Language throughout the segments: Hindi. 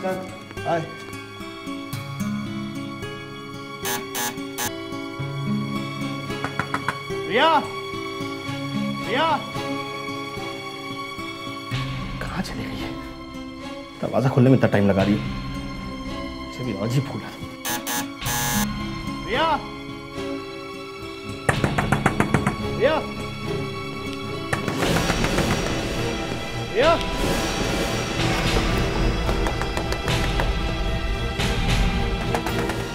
प्रशांत आए। प्रिया, प्रिया कहाँ चली गई है? दरवाजा खोलने में इतना टाइम लगा रही है, मुझे भी आज ही भूला। प्रिया, प्रिया, प्रिया,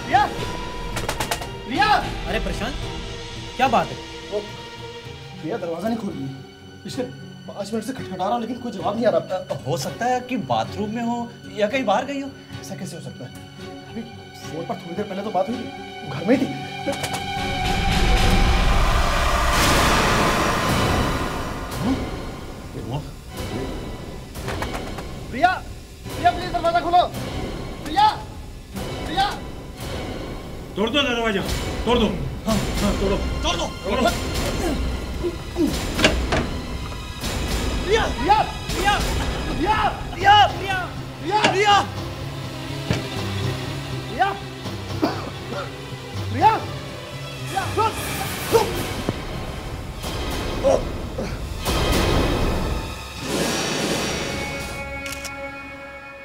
प्रिया, प्रिया। अरे प्रशांत, क्या बात है? प्रिया दरवाजा नहीं खोल रही। पिछले 5 मिनट से खटखटा रहा हूँ लेकिन कोई जवाब नहीं आ रहा। हो सकता है कि बाथरूम में हो या कहीं बाहर गई हो। ऐसा कैसे हो सकता है? अभी फोन पर थोड़ी देर पहले तो बात हुई थी, घर में ही थी। प्रिया, प्रिया प्लीज दरवाजा खोलो। प्रिया, प्रिया। तोड़ दो दरवाजा, तोड़ दो। हाँ हाँ, तोड़ो तोड़ दो तोड़ो। प्रिया, प्रिया, प्रिया, प्रिया, प्रिया, प्रिया, प्रिया, प्रिया, प्रिया, प्रिया, प्रिया,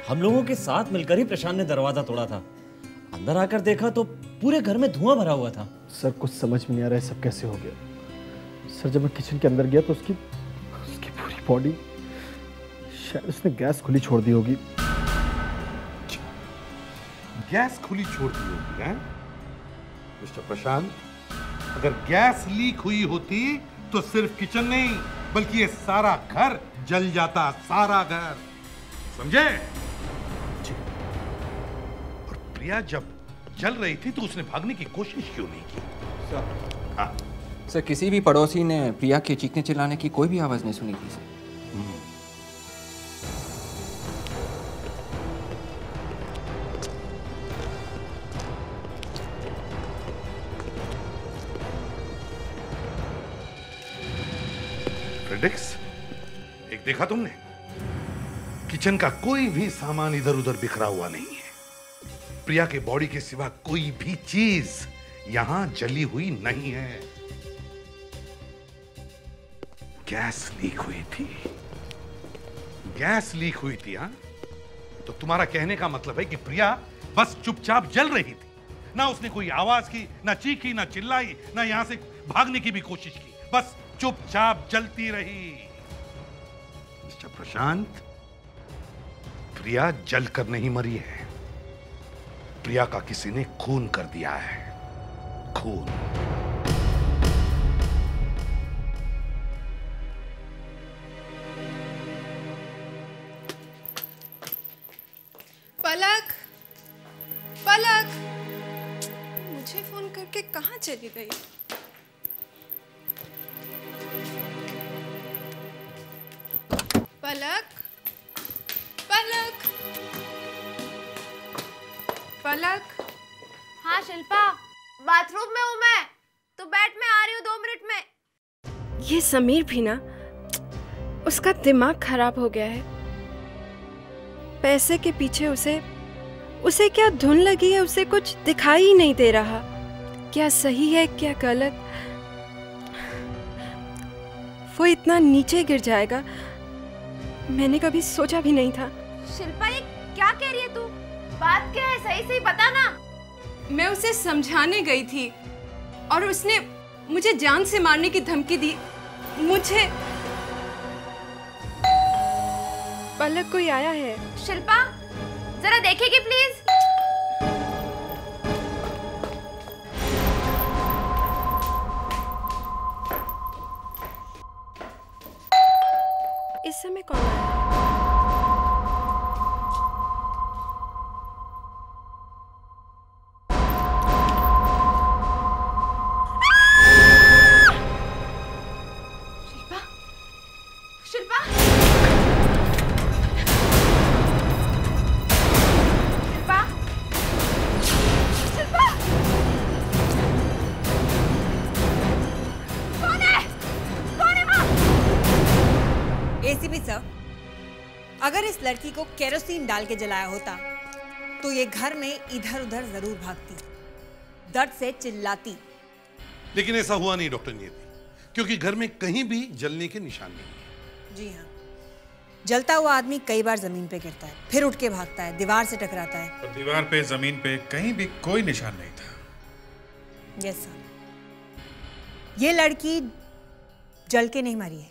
हम लोगों के साथ मिलकर ही प्रशांत ने दरवाजा तोड़ा था। अंदर आकर देखा तो पूरे घर में धुआं भरा हुआ था। सर कुछ समझ में नहीं आ रहा है सब कैसे हो गया। सर जब मैं किचन के अंदर गया तो उसकी पूरी बॉडी, शायद उसने गैस खुली छोड़ दी होगी। गैस खुली छोड़ दी होगी हैं? मिस्टर प्रशांत, अगर गैस लीक हुई होती तो सिर्फ किचन नहीं बल्कि ये सारा घर जल जाता, सारा घर, समझे? और प्रिया जब जल रही थी तो उसने भागने की कोशिश क्यों नहीं की? सर, हाँ सर किसी भी पड़ोसी ने प्रिया के चीखने चिल्लाने की कोई भी आवाज नहीं सुनी थी सर। फ्रेडेक्स, एक देखा तुमने? किचन का कोई भी सामान इधर उधर बिखरा हुआ नहीं है। प्रिया के बॉडी के सिवा कोई भी चीज यहां जली हुई नहीं है। गैस लीक हुई थी, गैस लीक हुई थी। हाँ, तो तुम्हारा कहने का मतलब है कि प्रिया बस चुपचाप जल रही थी, ना उसने कोई आवाज की, ना चीखी, ना चिल्लाई, ना यहां से भागने की भी कोशिश की, बस चुपचाप जलती रही। मिस्टर प्रशांत, प्रिया जलकर नहीं मरी है, प्रिया का किसी ने खून कर दिया है, खून। पलक, पलक, मुझे फोन करके कहाँ चली गई? पलक, पलक, पलक। हाँ शिल्पा, बाथरूम में हूँ मैं, तो बैठ, मैं आ रही हूँ 2 मिनट में। ये समीर भी ना, उसका दिमाग खराब हो गया है। पैसे के पीछे उसे क्या धुन लगी है, उसे कुछ दिखाई ही नहीं दे रहा। क्या सही है क्या गलत, वो इतना नीचे गिर जाएगा मैंने कभी सोचा भी नहीं था। शिल्पा ये क्या कह रही है तू? बात क्या है, सही सही बता ना। मैं उसे समझाने गई थी और उसने मुझे जान से मारने की धमकी दी। मुझे पलक कोई आया है। शिल्पा जरा देखेगी प्लीज। इस समय कौन आया? शिल्पा, शिल्पा, कौन है? कौन है वहाँ? एसीपी सर, अगर इस लड़की को केरोसिन डाल के जलाया होता तो ये घर में इधर उधर जरूर भागती, दर्द से चिल्लाती। लेकिन ऐसा हुआ नहीं डॉक्टर नियति, क्योंकि घर में कहीं भी जलने के निशान नहीं है। जी हाँ, जलता हुआ आदमी कई बार जमीन पे गिरता है, फिर उठ के भागता है, दीवार से टकराता है। पर दीवार पे, जमीन पे कहीं भी कोई निशान नहीं था। यस सर, ये लड़की जल के नहीं मरी है।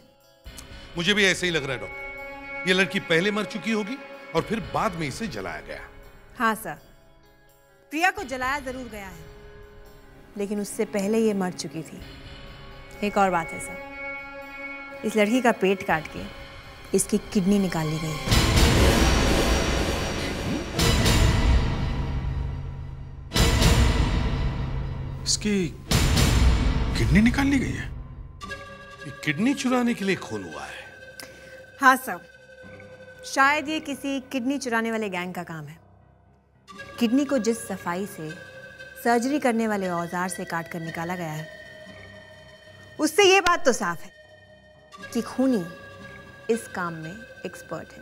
मुझे भी ऐसे ही लग रहा है डॉक्टर, ये लड़की पहले मर चुकी होगी और फिर बाद में इसे जलाया गया। हाँ सर, प्रिया को जलाया जरूर गया है, लेकिन उससे पहले ये मर चुकी थी। एक और बात है सर, इस लड़की का पेट काट के इसकी किडनी निकाल ली गई है। इसकी किडनी निकाल ली गई है? ये किडनी चुराने के लिए खून हुआ है? हाँ सर, शायद ये किसी किडनी चुराने वाले गैंग का काम है। किडनी को जिस सफाई से सर्जरी करने वाले औजार से काट कर निकाला गया है, उससे ये बात तो साफ है कि खूनी इस काम में एक्सपर्ट है।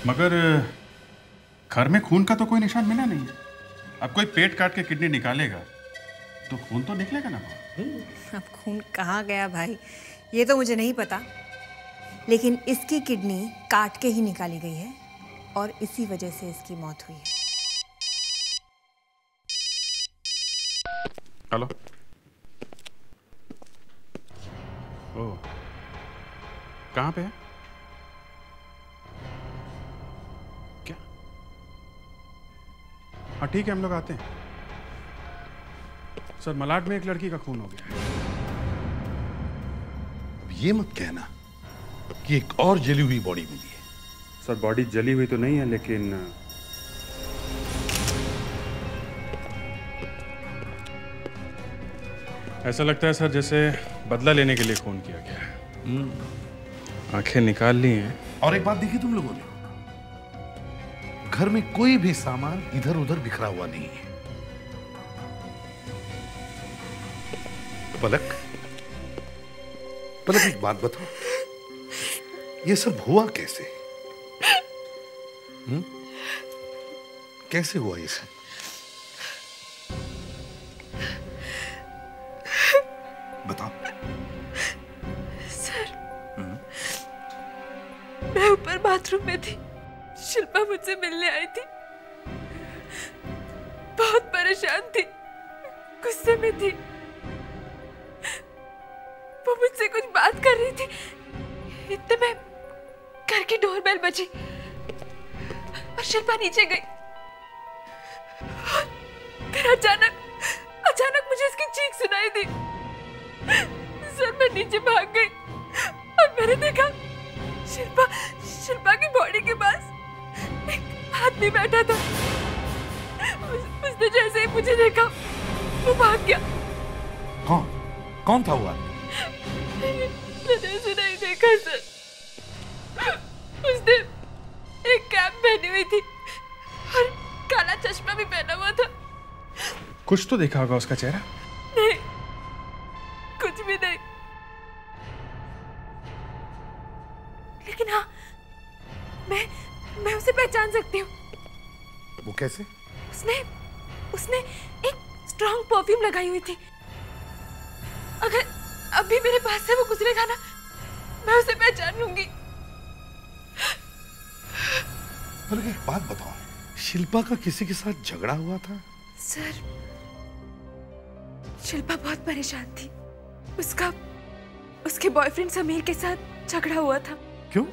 मगर घर में खून का तो कोई निशान मिला नहीं है। अब कोई पेट काट के किडनी निकालेगा तो खून तो निकलेगा ना। अब खून कहाँ गया भाई, ये तो मुझे नहीं पता, लेकिन इसकी किडनी काट के ही निकाली गई है और इसी वजह से इसकी मौत हुई है। हेलो। ओ, कहाँ पे है? क्या? हाँ ठीक है, हम लोग आते हैं। सर, मलाड में एक लड़की का खून हो गया है। अब ये मत कहना कि एक और जली हुई बॉडी मिली है। सर, बॉडी जली हुई तो नहीं है, लेकिन ऐसा लगता है सर जैसे बदला लेने के लिए खून किया गया है। आंखें निकाल ली हैं। और एक बात देखी तुम लोगों ने, घर में कोई भी सामान इधर उधर बिखरा हुआ नहीं है। पलक, पलक एक बात बताओ, ये सब हुआ कैसे? कैसे हुआ ये सब? बताओ। सर, मैं ऊपर बाथरूम में थी, शिल्पा मुझसे मिलने आई थी। बहुत परेशान थी, गुस्से में थी। वो मुझसे कुछ बात कर रही थी, इतने में घर की डोरबेल बजी और शिल्पा नीचे गई। फिर अचानक मुझे इसकी चीख सुनाई दी। सर, मैं नीचे भाग गई और मैंने देखा शिल्पा की बॉडी के पास एक आदमी बैठा था। उसने जैसे ही मुझे देखा वो भाग गया। कौन था वो आदमी? मैंने उसे नहीं देखा सर। उसने एक कैप पहनी हुई थी और काला चश्मा भी पहना हुआ था। कुछ तो देखा होगा उसका चेहरा? नहीं, कुछ भी नहीं। लेकिन हाँ, मैं उसे पहचान सकती हूँ। वो कैसे? उसने एक स्ट्रॉन्ग परफ्यूम लगाई हुई थी। अगर अभी मेरे पास से वो गुजरेगा ना, मैं उसे पहचान लूंगी। पर एक बात बताओ, शिल्पा का किसी के साथ झगड़ा हुआ था? सर, शिल्पा बहुत परेशान थी। उसके बॉयफ्रेंड समीर के साथ झगड़ा हुआ था। क्यों?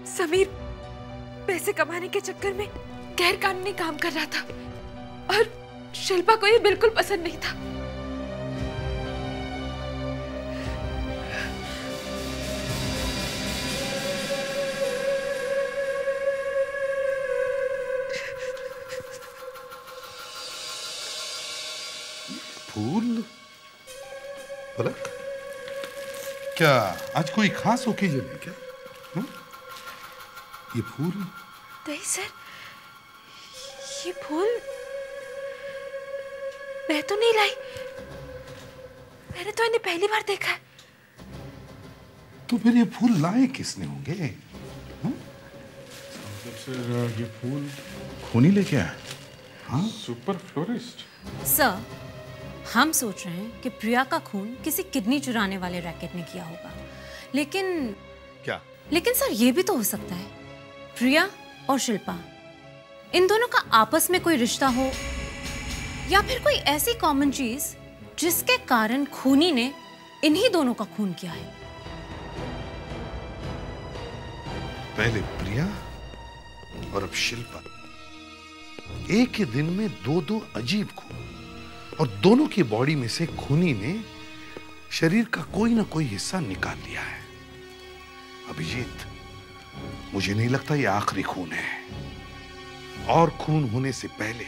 समीर पैसे कमाने के चक्कर में गैर कानूनी काम कर रहा था और शिल्पा को ये बिल्कुल पसंद नहीं था। फूल? पलक, क्या आज कोई खास ओकेजन है क्या? ये फूल? नहीं सर, ये फूल मैं तो नहीं लाई। मैंने तो इन्हें पहली बार देखा है। तो फिर ये फूल लाए किसने होंगे? सर ये फूल खूनी लेके आया? हाँ, सुपर फ्लोरिस्ट। सर, हम सोच रहे हैं कि प्रिया का खून किसी किडनी चुराने वाले रैकेट ने किया होगा, लेकिन क्या? लेकिन सर ये भी तो हो सकता है प्रिया और शिल्पा, इन दोनों का आपस में कोई रिश्ता हो, या फिर कोई ऐसी कॉमन चीज जिसके कारण खूनी ने इन्हीं दोनों का खून किया है। पहले प्रिया और अब शिल्पा, एक ही दिन में दो अजीब खून, और दोनों की बॉडी में से खूनी ने शरीर का कोई ना कोई हिस्सा निकाल लिया है। अभिजीत, मुझे नहीं लगता ये आखिरी खून है। और खून होने से पहले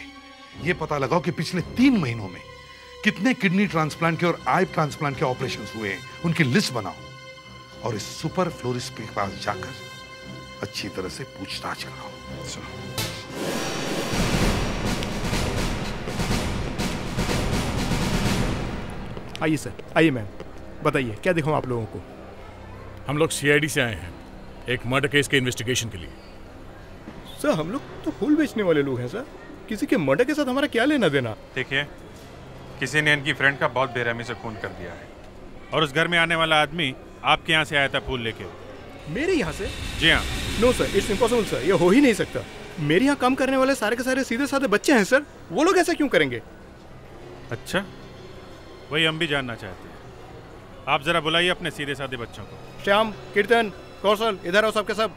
ये पता लगाओ कि पिछले 3 महीनों में कितने किडनी ट्रांसप्लांट के और आई ट्रांसप्लांट के ऑपरेशंस हुए हैं, उनकी लिस्ट बनाओ और इस सुपर फ्लोरिस्ट के पास जाकर अच्छी तरह से पूछताछ कराओ। आइए सर, आइए मैम, बताइए क्या दिखाऊं आप लोगों को? हम लोग सीआईडी से आए हैं एक मर्डर केस के इन्वेस्टिगेशन के लिए। सर हम लोग तो फूल बेचने वाले लोग हैं सर, किसी के मर्डर के साथ हमारा क्या लेना देना? देखिए, किसी ने इनकी फ्रेंड का बहुत बेरहमी से खून कर दिया है, और उस घर में आने वाला आदमी आपके यहाँ से आया था फूल लेके। मेरे यहाँ से? जी हाँ। No sir, it's impossible sir, ये हो ही नहीं सकता। मेरे यहाँ काम करने वाले सारे के सारे सीधे साधे बच्चे हैं सर, वो लोग ऐसा क्यों करेंगे? अच्छा, वही हम भी जानना चाहते हैं। आप जरा बुलाइए अपने सीधे साधे बच्चों को। श्याम, कीर्तन, कौशल, इधर आओ सब के सब।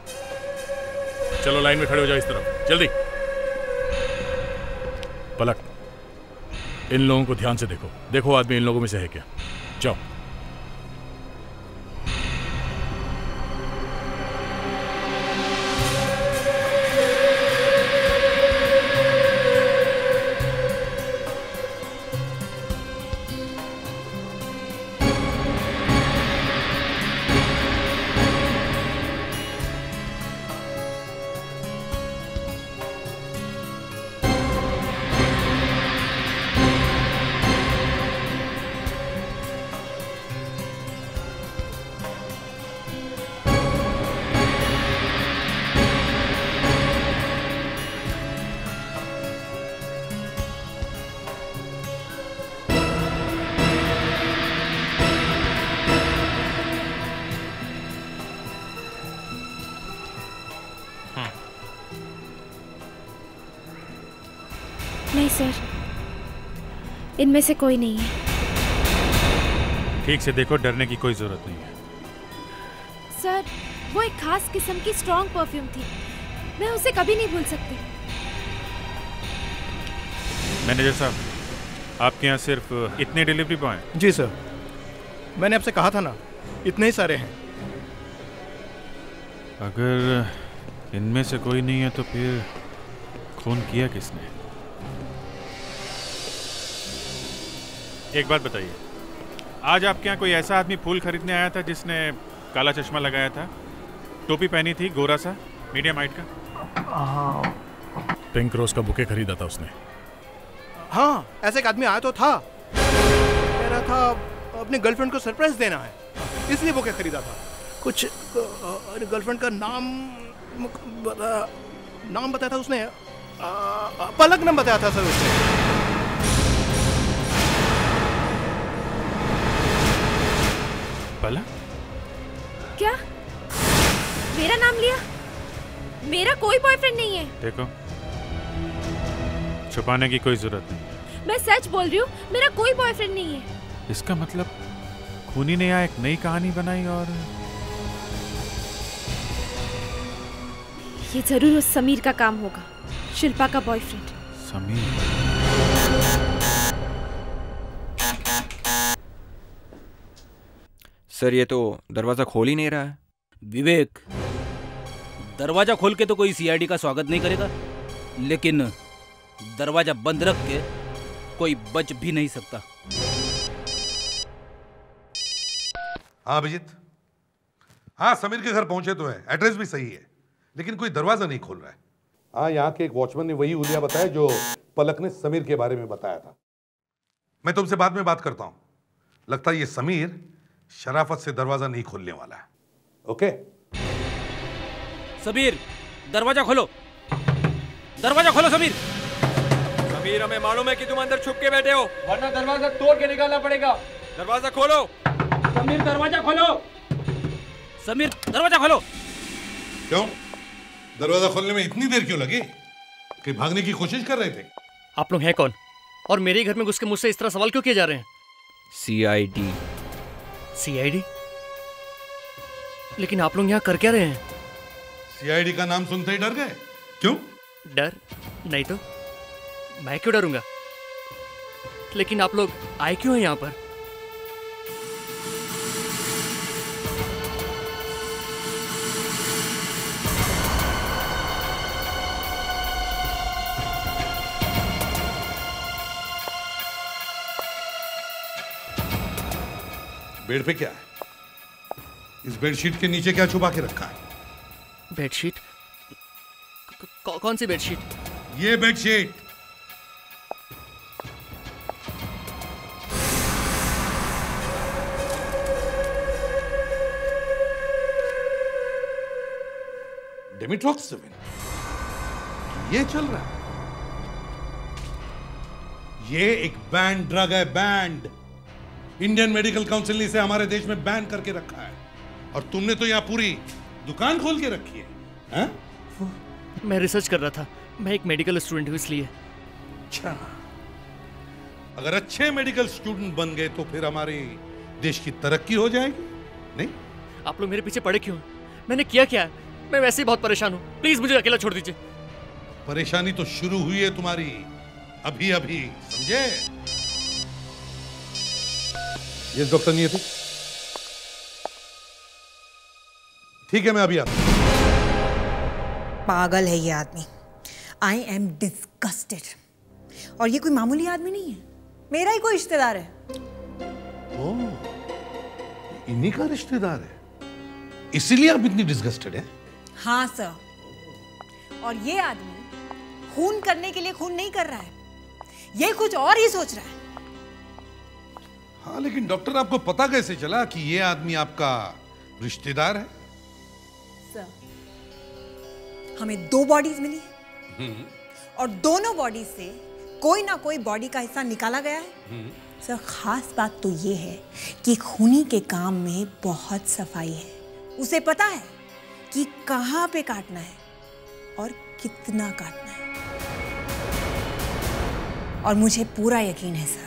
चलो लाइन में खड़े हो जाओ इस तरफ, जल्दी। पलक, इन लोगों को ध्यान से देखो, देखो आदमी इन लोगों में से है क्या। जाओ। नहीं सर, इनमें से कोई नहीं है। ठीक से देखो, डरने की कोई जरूरत नहीं है। सर, वो एक खास किस्म की स्ट्रॉन्ग परफ्यूम थी, मैं उसे कभी नहीं भूल सकती। मैनेजर साहब, आपके यहाँ सिर्फ इतने डिलीवरी बॉय हैं? जी सर, मैंने आपसे कहा था ना, इतने ही सारे हैं। अगर इनमें से कोई नहीं है तो फिर खून किया किसने? एक बात बताइए, आज आपके यहाँ कोई ऐसा आदमी फूल खरीदने आया था जिसने काला चश्मा लगाया था, टोपी पहनी थी, गोरा सा, मीडियम हाइट का? पिंक रोज का बुके खरीदा था उसने। हाँ, ऐसे एक आदमी आया तो था, कह रहा था अपनी गर्लफ्रेंड को सरप्राइज देना है, इसलिए बुके खरीदा था। कुछ गर्लफ्रेंड का नाम बताया था उसने, पलक नाम बताया था सर उसने। पलक? क्या? मेरा नाम लिया? मेरा कोई बॉयफ्रेंड नहीं है। देखो, छुपाने की कोई जरूरत नहीं। मैं सच बोल रही हूँ, मेरा कोई बॉयफ्रेंड नहीं है। इसका मतलब खूनी ने यहाँ एक नई कहानी बनाई, और ये जरूर उस समीर का काम होगा, शिल्पा का बॉयफ्रेंड। समीर? सर ये तो दरवाजा खोल ही नहीं रहा है। विवेक, दरवाजा खोल के तो कोई सीआईडी का स्वागत नहीं करेगा, लेकिन दरवाजा बंद रख के कोई बच भी नहीं सकता। हाँ अभिजीत, हाँ समीर के घर पहुंचे तो है, एड्रेस भी सही है, लेकिन कोई दरवाजा नहीं खोल रहा है। हाँ, यहाँ के एक वॉचमैन ने वही हुलिया बताया जो पलक ने समीर के बारे में बताया था। मैं तुमसे बाद में बात करता हूं। लगता है ये समीर शराफत से दरवाजा नहीं खोलने वाला है। ओके? सबीर, दरवाजा खोलो, दरवाजा खोलो समीर। समीर, हमें मालूम है कि तुम अंदर छुप के बैठे हो, वरना दरवाजा तोड़ के निकालना पड़ेगा। दरवाजा खोलो। समीर दरवाजा खोलो, समीर दरवाजा खोलो। क्यों? दरवाजा खोलने में इतनी देर क्यों लगी? कि भागने की कोशिश कर रहे थे? आप लोग हैं कौन और मेरे घर में घुस के मुझसे इस तरह सवाल क्यों किए जा रहे हैं? सीआईडी। सीआईडी? लेकिन आप लोग यहाँ कर क्या रहे हैं? सीआईडी का नाम सुनते ही डर गए? क्यों? डर नहीं तो मैं क्यों डरूंगा? लेकिन आप लोग आए क्यों हैं यहाँ पर? बेड पे क्या है? इस बेडशीट के नीचे क्या छुपा के रखा है? बेडशीट? कौन सी बेडशीट? ये बेडशीट। डेमिट्रॉक्सिविन। ये चल रहा है। ये एक बैंड ड्रग है, बैंड। इंडियन मेडिकल काउंसिल ने इसे हमारे देश में बैन करके रखा है और तुमने तो यहाँ पूरी दुकान खोल के रखी है, हैं? मैं रिसर्च कर रहा था, मैं एक मेडिकल स्टूडेंट हूँ इसलिए। अच्छा, अगर अच्छे मेडिकल स्टूडेंट बन गए तो फिर हमारे देश की तरक्की हो जाएगी, नहीं? आप लोग मेरे पीछे पड़े क्यों? मैंने किया क्या है? मैं वैसे ही बहुत परेशान हूँ, प्लीज मुझे अकेला छोड़ दीजिए। परेशानी तो शुरू हुई है तुम्हारी अभी अभी, समझे? ये डॉक्टर नहीं थी? ठीक है, मैं अभी आता हूं। पागल है ये आदमी। I am disgusted. और ये कोई मामूली आदमी नहीं है, मेरा ही कोई रिश्तेदार है। ओह, इन्हीं का रिश्तेदार है, इसीलिए आप इतनी डिस्गस्टेड हैं? हाँ सर। और ये आदमी खून करने के लिए खून नहीं कर रहा है, ये कुछ और ही सोच रहा है। हाँ, लेकिन डॉक्टर आपको पता कैसे चला कि ये आदमी आपका रिश्तेदार है? सर, हमें 2 बॉडीज मिली है और दोनों बॉडीज से कोई ना कोई बॉडी का हिस्सा निकाला गया है। सर, खास बात तो ये है कि खूनी के काम में बहुत सफाई है। उसे पता है कि कहां पे काटना है और कितना काटना है। और मुझे पूरा यकीन है सर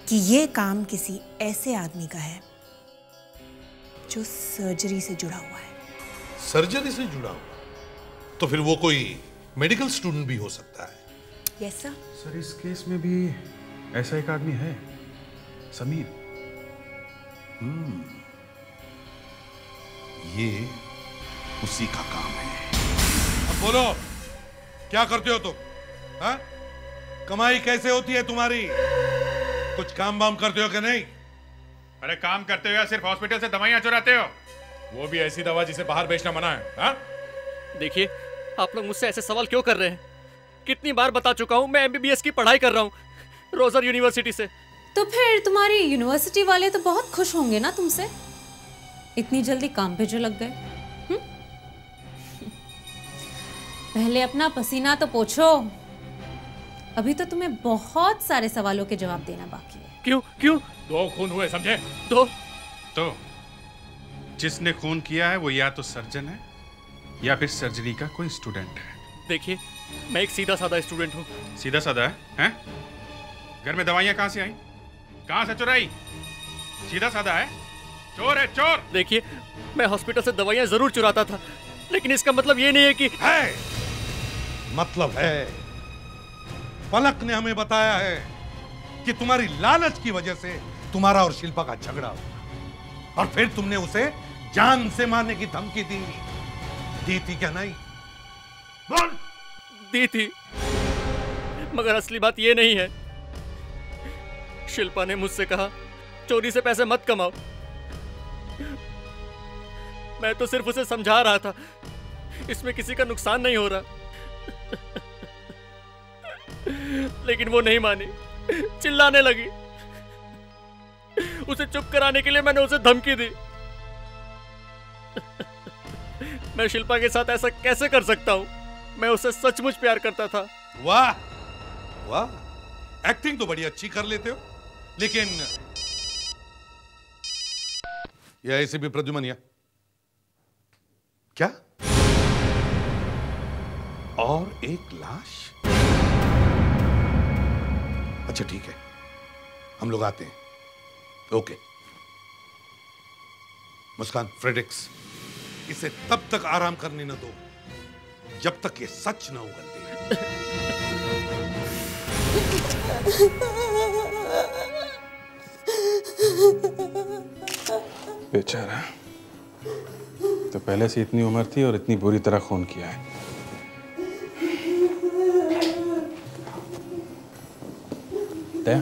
कि ये काम किसी ऐसे आदमी का है जो सर्जरी से जुड़ा हुआ है। सर्जरी से जुड़ा हुआ? तो फिर वो कोई मेडिकल स्टूडेंट भी हो सकता है। Yes sir. सर, इस केस में भी ऐसा एक आदमी है, समीर। ये उसी का काम है। अब बोलो, क्या करते हो तुम? हाँ? कमाई कैसे होती है तुम्हारी? कुछ काम वाम करते हो कि नहीं? अरे काम करते हो या सिर्फ हॉस्पिटल से दवाइयां चुराते हो? वो भी ऐसी दवा जिसे बाहर बेचना मना है। हाँ? देखिए, आप लोग मुझसे ऐसे सवाल क्यों कर रहे हैं? कितनी बार बता चुका हूँ, मैं MBBS की पढ़ाई कर रहा हूँ रोजर यूनिवर्सिटी से। तो फिर तुम्हारी यूनिवर्सिटी वाले तो बहुत खुश होंगे ना तुमसे, इतनी जल्दी काम पे जो लग गए। पहले अपना पसीना तो पोंछो, अभी तो तुम्हें बहुत सारे सवालों के जवाब देना बाकी है। क्यों क्यों? 2 खून हुए, समझे? 2? तो जिसने खून किया है वो या तो सर्जन है या फिर सर्जरी का कोई स्टूडेंट है। देखिए, मैं एक सीधा साधा स्टूडेंट हूँ। सीधा साधा है? हैं? घर में दवाइयाँ कहाँ से आई? कहाँ से चुराई? सीधा साधा है? चोर है, चोर। देखिए, मैं हॉस्पिटल से दवाइयाँ जरूर चुराता था, लेकिन इसका मतलब ये नहीं है कि मतलब है। पलक ने हमें बताया है कि तुम्हारी लालच की वजह से तुम्हारा और शिल्पा का झगड़ा हुआ और फिर तुमने उसे जान से मारने की धमकी दी थी क्या? नहीं बोल। दी थी, मगर असली बात ये नहीं है। शिल्पा ने मुझसे कहा, चोरी से पैसे मत कमाओ। मैं तो सिर्फ उसे समझा रहा था, इसमें किसी का नुकसान नहीं हो रहा। लेकिन वो नहीं मानी, चिल्लाने लगी। उसे चुप कराने के लिए मैंने उसे धमकी दी। मैं शिल्पा के साथ ऐसा कैसे कर सकता हूँ? मैं उसे सचमुच प्यार करता था। वाह वाह, एक्टिंग तो बड़ी अच्छी कर लेते हो, लेकिन यह ऐसे भी प्रद्युमन क्या? और एक लाश? अच्छा ठीक है, हम लोग आते हैं। ओके मुस्कान, फ्रेडेक्स, इसे तब तक आराम करने न दो जब तक ये सच न उगलते। बेचारा, तो पहले से इतनी उम्र थी और इतनी बुरी तरह खून किया है। दया,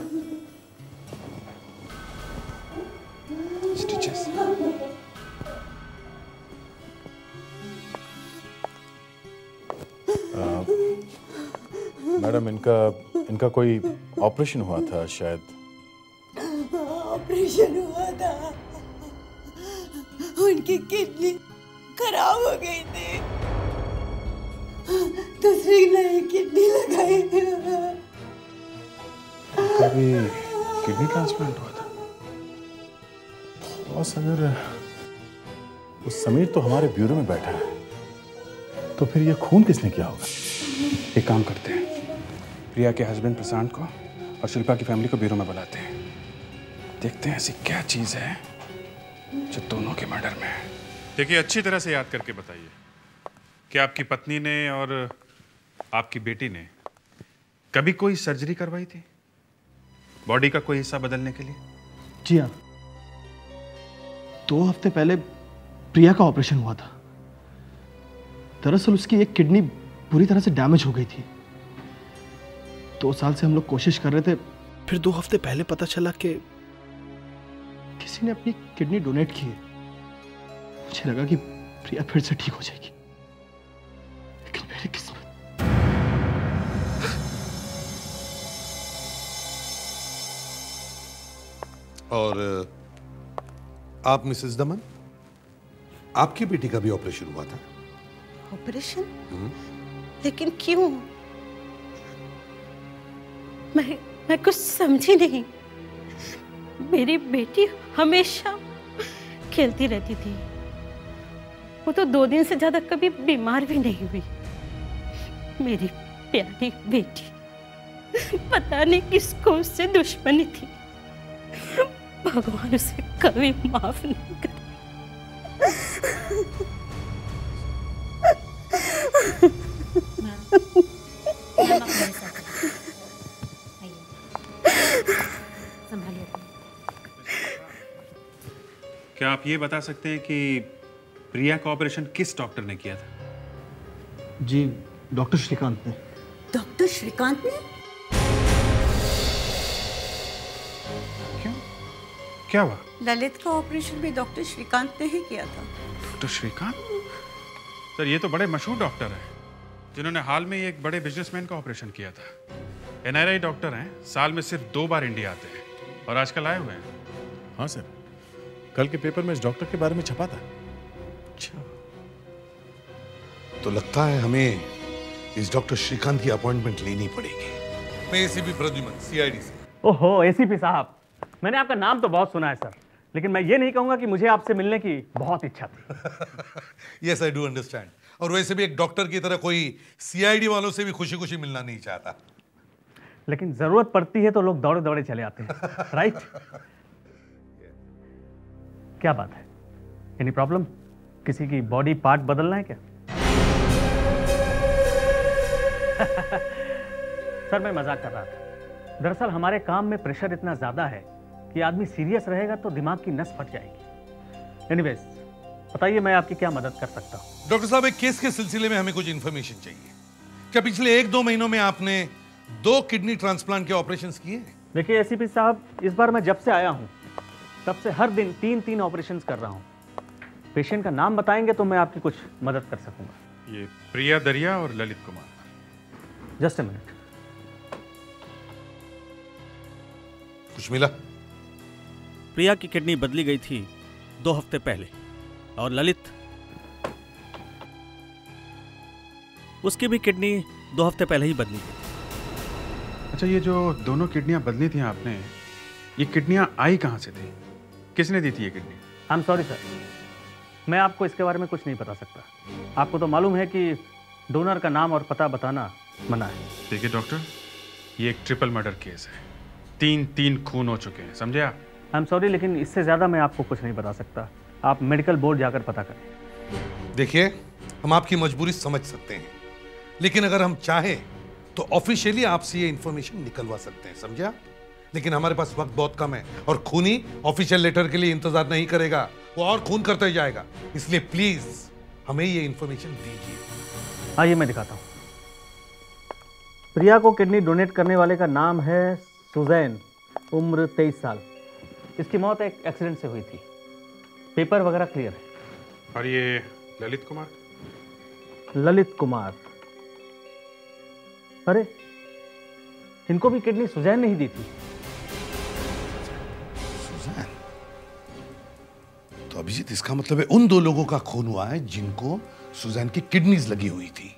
स्टिचेस। मैडम, इनका कोई ऑपरेशन हुआ था शायद। ऑपरेशन हुआ था, उनकी किडनी खराब हो गई थी, दूसरी नई किडनी लगाई। कभी किडनी ट्रांसप्लांट हुआ था। बॉस, अगर उस समीर तो हमारे ब्यूरो में बैठा है, तो फिर ये खून किसने किया होगा? एक काम करते हैं, प्रिया के हस्बैंड प्रशांत को और शिल्पा की फैमिली को ब्यूरो में बुलाते हैं, देखते हैं ऐसी क्या चीज है जो दोनों के मर्डर में है। देखिए, अच्छी तरह से याद करके बताइए कि आपकी पत्नी ने और आपकी बेटी ने कभी कोई सर्जरी करवाई थी बॉडी का कोई हिस्सा बदलने के लिए? जी हाँ, 2 हफ्ते पहले प्रिया का ऑपरेशन हुआ था। दरअसल उसकी एक किडनी पूरी तरह से डैमेज हो गई थी। 2 साल से हम लोग कोशिश कर रहे थे, फिर 2 हफ्ते पहले पता चला कि किसी ने अपनी किडनी डोनेट की है। मुझे लगा कि प्रिया फिर से ठीक हो जाएगी, लेकिन मेरी किस्मत। और आप मिसेस दमन, आपकी बेटी का भी ऑपरेशन हुआ था? ऑपरेशन? लेकिन क्यों? मैं कुछ समझी नहीं। मेरी बेटी हमेशा खेलती रहती थी, वो तो 2 दिन से ज्यादा कभी बीमार भी नहीं हुई। मेरी प्यारी बेटी, पता नहीं किसको उससे दुश्मनी थी, भगवान उसे कभी माफ नहीं करे। क्या आप ये बता सकते हैं कि प्रिया का ऑपरेशन किस डॉक्टर ने किया था? जी, डॉक्टर श्रीकांत ने। डॉक्टर श्रीकांत ने? क्या हुआ? ललित का ऑपरेशन भी डॉक्टर श्रीकांत ने ही किया था। डॉक्टर श्रीकांत? सर, ये तो बड़े मशहूर डॉक्टर हैं जिन्होंने हाल में ही एक बड़े बिजनेसमैन का ऑपरेशन किया था। NRI डॉक्टर हैं, साल में सिर्फ 2 बार इंडिया आते हैं और आजकल आए हुए हैं। हाँ सर, कल के पेपर में इस डॉक्टर के बारे में छपा था। अच्छा, तो लगता है हमें इस डॉक्टर श्रीकांत की अपॉइंटमेंट लेनी पड़ेगी। मैं एसीपी प्रद्युमन, CID से। ओहो, ACP साहब, मैंने आपका नाम तो बहुत सुना है सर, लेकिन मैं ये नहीं कहूंगा कि मुझे आपसे मिलने की बहुत इच्छा थी। Yes, I do understand। और वैसे भी एक डॉक्टर की तरह कोई CID वालों से भी खुशी खुशी मिलना नहीं चाहता। लेकिन जरूरत पड़ती है तो लोग दौड़े दौड़े चले आते हैं, राइट? क्या बात है? Any problem? किसी की बॉडी पार्ट बदलना है क्या? सर, मैं मजाक कर रहा था। दरअसल हमारे काम में प्रेशर इतना ज्यादा है कि आदमी सीरियस रहेगा तो दिमाग की नस फट जाएगी। एनीवेज, बताइए मैं आपकी क्या मदद कर सकता हूँ? डॉक्टर साहब, एक केस के सिलसिले में हमें कुछ इंफॉर्मेशन चाहिए। क्या पिछले 1-2 महीनों में आपने 2 किडनी ट्रांसप्लांट के ऑपरेशंस किए? देखिए ACP साहब, इस बार मैं जब से आया हूँ तब से हर दिन 3-3 ऑपरेशंस कर रहा हूँ। पेशेंट का नाम बताएंगे तो मैं आपकी कुछ मदद कर सकूंगा। ये प्रिया दरिया और Lalit Kumar. Just a minute. कुछ मिला? प्रिया की किडनी बदली गई थी 2 हफ्ते पहले और ललित उसकी भी किडनी 2 हफ्ते पहले ही बदली थी। अच्छा, ये जो दोनों किडनियां बदली थी आपने, ये किडनियां आई कहाँ से थी? किसने दी थी ये kidney? I am sorry sir, मैं आपको इसके बारे में कुछ नहीं बता सकता। आपको तो मालूम है कि डोनर का नाम और पता बताना मना है। देखिए डॉक्टर, ये एक ट्रिपल मर्डर केस है। 3 खून हो चुके हैं, समझे आप? आई एम सॉरी, लेकिन इससे ज़्यादा मैं आपको कुछ नहीं बता सकता। आप मेडिकल बोर्ड जाकर पता करें। देखिए, हम आपकी मजबूरी समझ सकते हैं, लेकिन अगर हम चाहें तो ऑफिशियली आपसे ये इंफॉर्मेशन निकलवा सकते हैं, समझा? लेकिन हमारे पास वक्त बहुत कम है और खूनी ऑफिशियल लेटर के लिए इंतजार नहीं करेगा, वो और खून करते ही जाएगा। इसलिए प्लीज हमें ये इंफॉर्मेशन दीजिए। आइए मैं दिखाता हूँ। प्रिया को किडनी डोनेट करने वाले का नाम है सुजैन, उम्र 23 साल। इसकी मौत एक एक्सीडेंट से हुई थी। पेपर वगैरह क्लियर है। और ये ललित कुमार? ललित कुमार, अरे इनको भी किडनी सुजैन ने ही दी थी। सुजैन? तो अभिजीत, इसका मतलब है उन 2 लोगों का खून हुआ है जिनको सुजैन की किडनीज लगी हुई थी।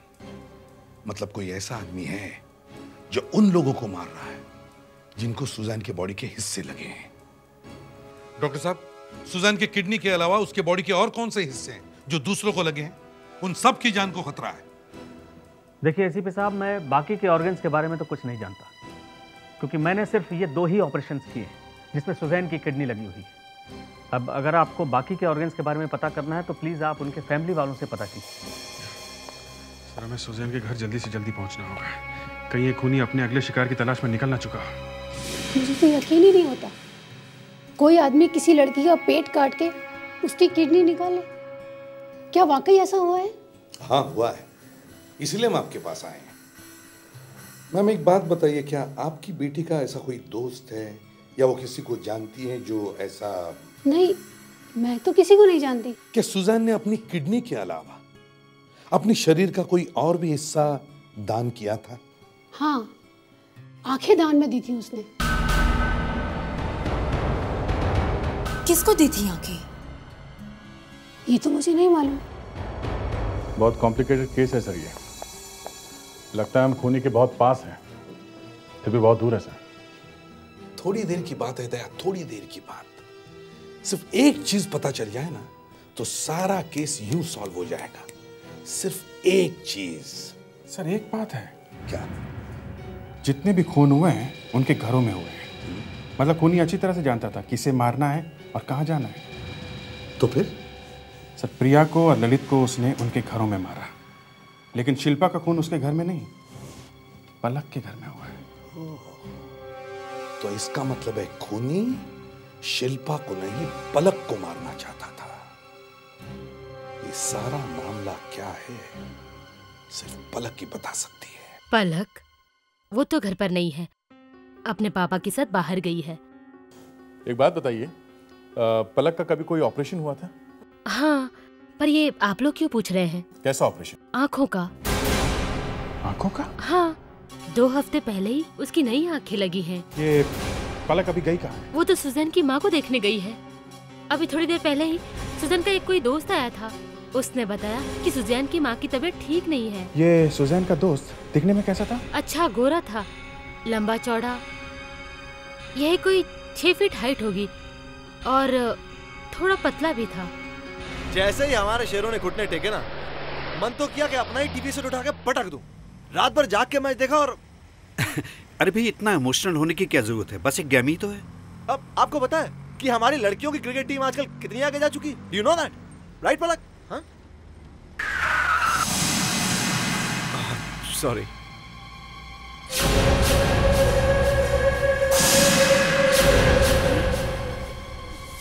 मतलब कोई ऐसा आदमी है जो उन लोगों को मार रहा है जिनको सुजैन के बॉडी के हिस्से लगे हैं। डॉक्टर साहब, सुजैन के किडनी के अलावा उसके बॉडी के और कौन से हिस्से हैं जो दूसरों को लगे हैं? उन सब की जान को खतरा है। देखिए एसीपी साहब, मैं बाकी के ऑर्गन्स के बारे में तो कुछ नहीं जानता, क्योंकि मैंने सिर्फ ये 2 ही ऑपरेशंस किए जिसमें सुजैन की किडनी लगी हुई है। अब अगर आपको बाकी के ऑर्गन्स के बारे में पता करना है तो प्लीज़ आप उनके फैमिली वालों से पता कीजिए। सर, हमें सुजैन के घर जल्दी से जल्दी पहुंचना होगा। कहीं ये खूनी अपने अगले शिकार की तलाश में निकल ना चुका। मुझे तो यकीन ही नहीं होता, कोई आदमी किसी लड़की का पेट काट के उसकी किडनी निकाले। क्या वाकई ऐसा हुआ है? हाँ, हुआ है, इसलिए हम आपके पास आए हैं। मैम, एक बात बताइए, क्या आपकी बेटी का ऐसा कोई दोस्त है या वो किसी को जानती है जो ऐसा? नहीं, मैं तो किसी को नहीं जानती। क्या सुजैन ने अपनी किडनी के अलावा अपने शरीर का कोई और भी हिस्सा दान किया था? हाँ, आंखें दान में दी थी उसने। किसको दी थी आंखें? ये तो मुझे नहीं मालूम। बहुत कॉम्प्लिकेटेड केस है सर ये। लगता है हम खूनी के बहुत पास हैं, फिर भी बहुत दूर है सर। थोड़ी देर की बात है दया, थोड़ी देर की बात। सिर्फ एक चीज पता चल जाए ना तो सारा केस यूं सॉल्व हो जाएगा। सिर्फ एक चीज। सर, एक बात है। क्या? जितने भी खून हुए हैं उनके घरों में हुए हैं। मतलब खूनी अच्छी तरह से जानता था किसे मारना है और कहाँ जाना है। तो फिर? सर, प्रिया को और ललित को उसने उनके घरों में मारा, लेकिन शिल्पा का खून उसके घर में नहीं, पलक के घर में हुआ है। तो इसका मतलब है खूनी शिल्पा को नहीं, पलक को मारना चाहता था। ये सारा मामला क्या है सिर्फ पलक ही बता सकती है। पलक? वो तो घर पर नहीं है, अपने पापा के साथ बाहर गई है। एक बात बताइए, पलक का कभी कोई ऑपरेशन हुआ था? हाँ, पर ये आप लोग क्यों पूछ रहे हैं? कैसा ऑपरेशन? आँखों का। आँखों का? हाँ, 2 हफ्ते पहले ही उसकी नई आँखें लगी हैं। ये पलक अभी गई कहाँ है? वो तो सुजैन की माँ को देखने गई है। अभी थोड़ी देर पहले ही सुजैन का एक कोई दोस्त आया था, उसने बताया कि सुजैन की माँ की तबीयत ठीक नहीं है। ये सुजैन का दोस्त दिखने में कैसा था? अच्छा, गोरा था, लंबा चौड़ा, यही कोई 6 फीट हाइट होगी और थोड़ा पतला भी था। जैसे ही हमारे शेरों ने घुटने टेके ना, मन तो किया कि अपना ही टीवी सेट उठा के पटक दूं। रात भर जाग के मैच देखा और अरे भाई, इतना इमोशनल होने की क्या जरूरत है? बस एक गेम ही तो है। अब आपको पता है कि हमारी लड़कियों की क्रिकेट टीम आजकल कितनी आगे जा चुकी? यू नो दैट, राइट पलक? हाँ? सॉरी।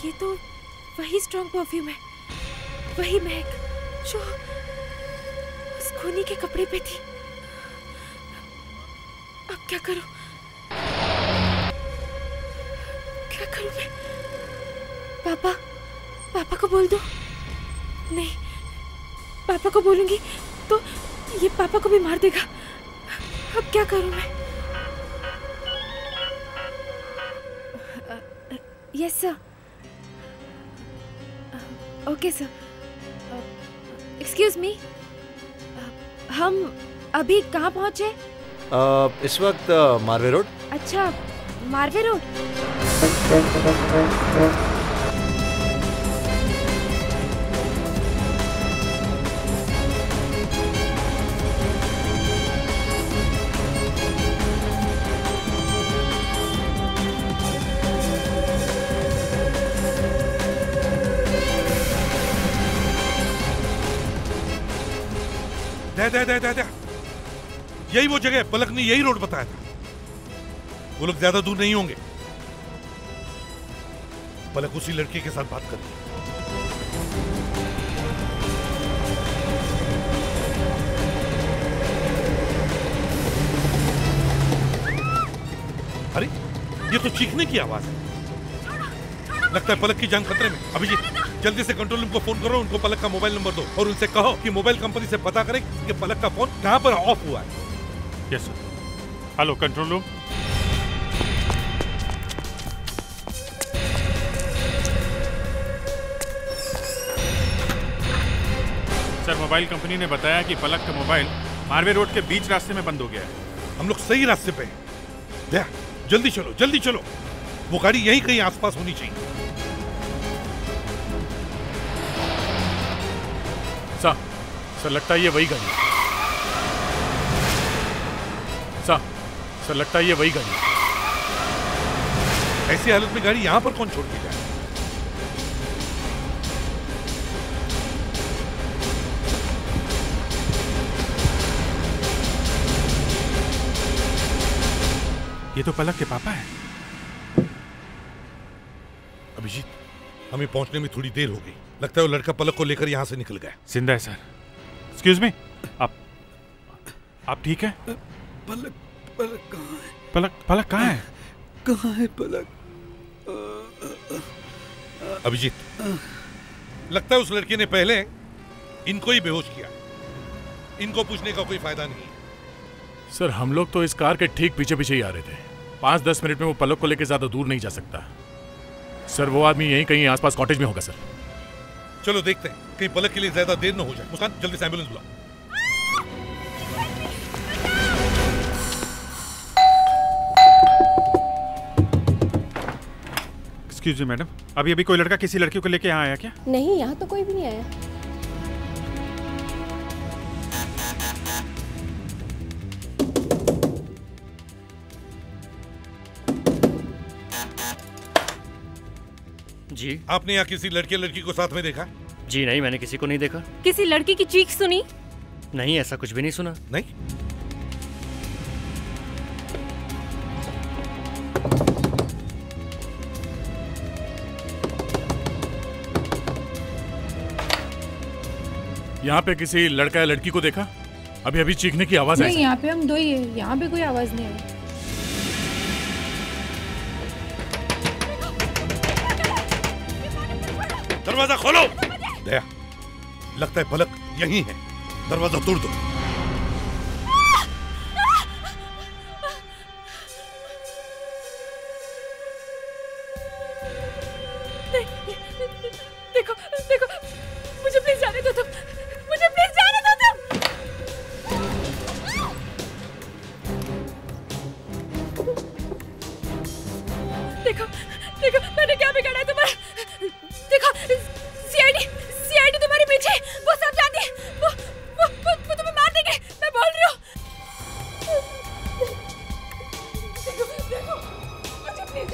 ये तो वही स्ट्रॉन्ग परफ्यूम है, वही महक जो उस खूनी के कपड़े पे थी। अब क्या करूं? क्या करूं मैं? पापा को बोल दो? नहीं, पापा को बोलूंगी तो ये पापा को भी मार देगा। अब क्या करूं मैं? Yes sir. Okay sir. Excuse me, अभी कहाँ पहुँचे? इस वक्त मारवे रोड। अच्छा, मारवे रोड। दे। यही वो जगह, पलक ने यही रोड बताया था। वो लोग ज्यादा दूर नहीं होंगे। पलक उसी लड़के के साथ बात कर रही है। अरे ये तो चीखने की आवाज है। लगता है पलक की जान खतरे में। अभिजीत, जल्दी से कंट्रोल रूम को फोन करो, उनको पलक का मोबाइल नंबर दो और उनसे कहो कि मोबाइल कंपनी से पता करें कि पलक का फोन कहां पर ऑफ हुआ है। Yes sir. Hello control room. Sir, mobile company ने बताया कि पलक का मोबाइल मारवे रोड के बीच रास्ते में बंद हो गया है। हम लोग सही रास्ते पे हैं। जल्दी चलो, जल्दी चलो। वो गाड़ी यहीं कहीं आसपास होनी चाहिए। सर लगता है ये वही गाड़ी है। सर लगता है ये वही गाड़ी है। ऐसी हालत में गाड़ी यहां पर कौन छोड़ के जाए? ये तो पलक के पापा हैं। अभिजीत, हमें पहुंचने में थोड़ी देर हो गई। लगता है वो लड़का पलक को लेकर यहां से निकल गया। जिंदा है सर। एक्सक्यूज मी, आप ठीक है? पलक कहाँ है? पलक कहाँ है? कहाँ है पलक? अभिजीत, लगता है उस लड़के ने पहले इनको ही बेहोश किया। इनको पूछने का कोई फायदा नहीं है। सर, हम लोग तो इस कार के ठीक पीछे पीछे ही आ रहे थे। 5-10 मिनट में वो पलक को लेकर ज्यादा दूर नहीं जा सकता। सर, वो आदमी यहीं कहीं आसपास कॉटेज में होगा सर। चलो देखते हैं, कहीं पलक के लिए ज्यादा देर न हो जाए। मुस्कान, जल्दी से एम्बुलेंस बुलाओ। एक्सक्यूज मी मैडम, अभी कोई लड़का किसी लड़की को लेके यहाँ आया क्या? नहीं, यहाँ तो कोई भी नहीं आया। जी, आपने यहाँ किसी लड़की को साथ में देखा? जी नहीं, मैंने किसी को नहीं देखा। किसी लड़की की चीख सुनी? नहीं, ऐसा कुछ भी नहीं सुना। नहीं? यहाँ पे किसी लड़का या लड़की को देखा? अभी चीखने की आवाज आई। नहीं, यहाँ पे हम दो ही है, यहाँ पे कोई आवाज नहीं आई। दरवाजा खोलो। दया, लगता है पलक यहीं है। दरवाजा तोड़ दो। देखो, मुझे प्लीज जाने दो तुम। मुझे प्लीज जाने दो तुम। देखो, मैंने क्या बिगाड़ा है तुम्हारा? देखो, सीआईडी तुम्हारे पीछे। वो सब जानती है। वो तुम्हें मार देंगे, मैं बोल रही हूँ।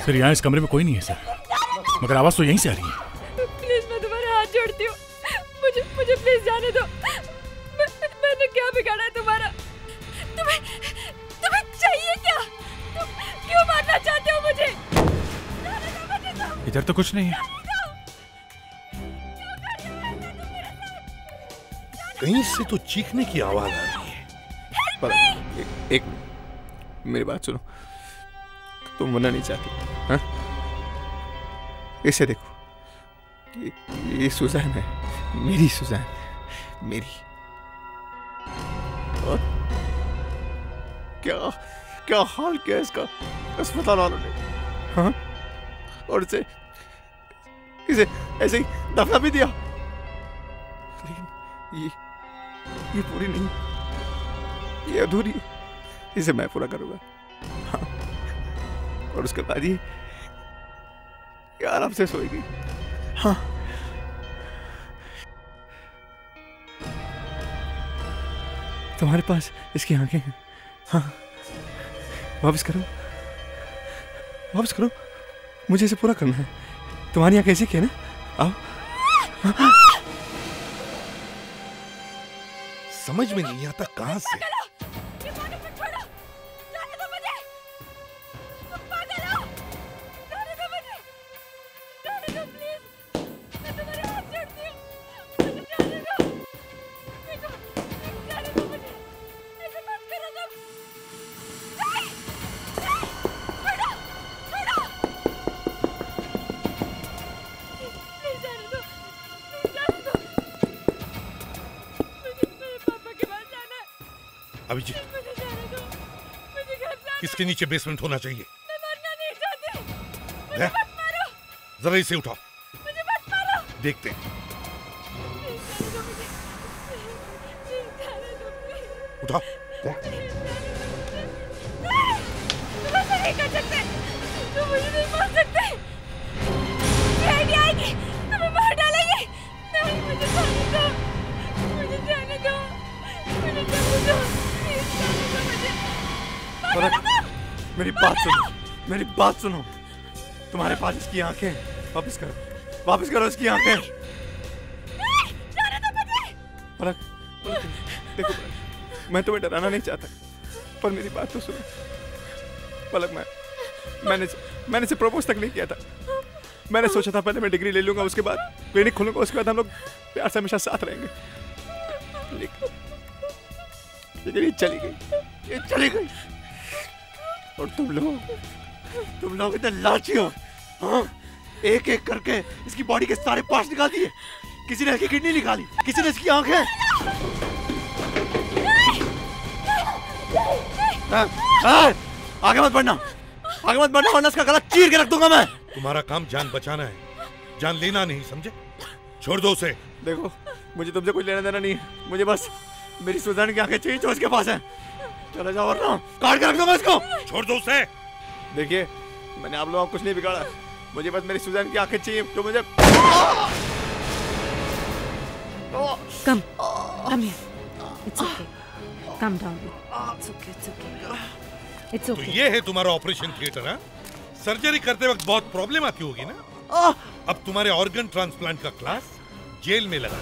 सर, यहाँ इस कमरे में कोई नहीं है सर, मगर आवाज तो यहीं से आ रही है। प्लीज, मैं तुम्हारे हाथ जोड़ती हूँ। मुझे प्लीज जाने दो। मैंने क्या बिगाड़ा है तुम्हारा? तुम्हें चाहिए क्या? तुम क्यों मारना चाहते हो मुझे? इधर तो कुछ नहीं है। कहीं से तो चीखने की आवाज आ रही है। पर एक मेरी बात सुनो, तुम मरना नहीं चाहती? हाँ? इसे देखो, ये सुजान है, मेरी सुजान, मेरी। और क्या हाल किया इसका अस्पताल वालों ने? हाँ? और इसे ऐसे ही दफना भी दिया। लेकिन ये पूरी नहीं, ये अधूरी है, इसे मैं पूरा करूंगा। हाँ। और उसके बाद ये आराम से सोएगी। हाँ। तुम्हारे पास इसकी आंखें हैं। हाँ। वापस करो, वापस करो, मुझे इसे पूरा करना है। तुम्हारी आंखें ऐसी क्या ना? आओ। हाँ। समझ में नहीं आता कहां से अभिजीत, किसके नीचे बेसमेंट होना चाहिए? जरा इसे उठाओ, देखते हैं। उठाओ। मेरी बात सुनो, मेरी बात सुनो। तुम्हारे पास इसकी आंखें, वापस करो, वापस करो इसकी आंखें। पलक, देखो मैं तुम्हें डराना नहीं चाहता, पर मेरी बात तो सुनो। पलक, मैंने इसे प्रपोज तक नहीं किया था। मैंने सोचा था पहले मैं डिग्री ले लूंगा, उसके बाद क्लिनिक खोलूंगा, उसके बाद हम लोग प्यार से हमेशा साथ रहेंगे। लेकिन ये चली गई, ये चली गई। और तुम लोग इतने लालची हो। हाँ? एक एक करके इसकी बॉडी के सारे पार्ट्स निकाल दिए। किसी ने इसकी किडनी निकाली, किसी ने इसकी आंखें। आगे मत बढ़ना, आगे मत बढ़ना, वरना इसका गला चीर के रख दूंगा मैं। तुम्हारा काम जान बचाना है, जान लेना नहीं, समझे? छोड़ दो उसे। देखो, मुझे तुमसे कुछ लेना देना नहीं है, मुझे बस मेरी सुजान की आंखें चाहिए जो इसके पास है। चला जाओ वरना काट के रख दूंगा इसको। छोड़ दो उसे। देखिए, मैंने आप लोगों को कुछ नहीं बिगाड़ा, मुझे बस मेरी सुजान की आंखें चाहिए जो मुझे। Come here. It's okay. Calm down. It's okay. It's okay. तो ये है तुम्हारा ऑपरेशन थिएटर, हाँ? सर्जरी करते वक्त बहुत प्रॉब्लम आती होगी ना? अब तुम्हारे ऑर्गन ट्रांसप्लांट का क्लास जेल में लगा।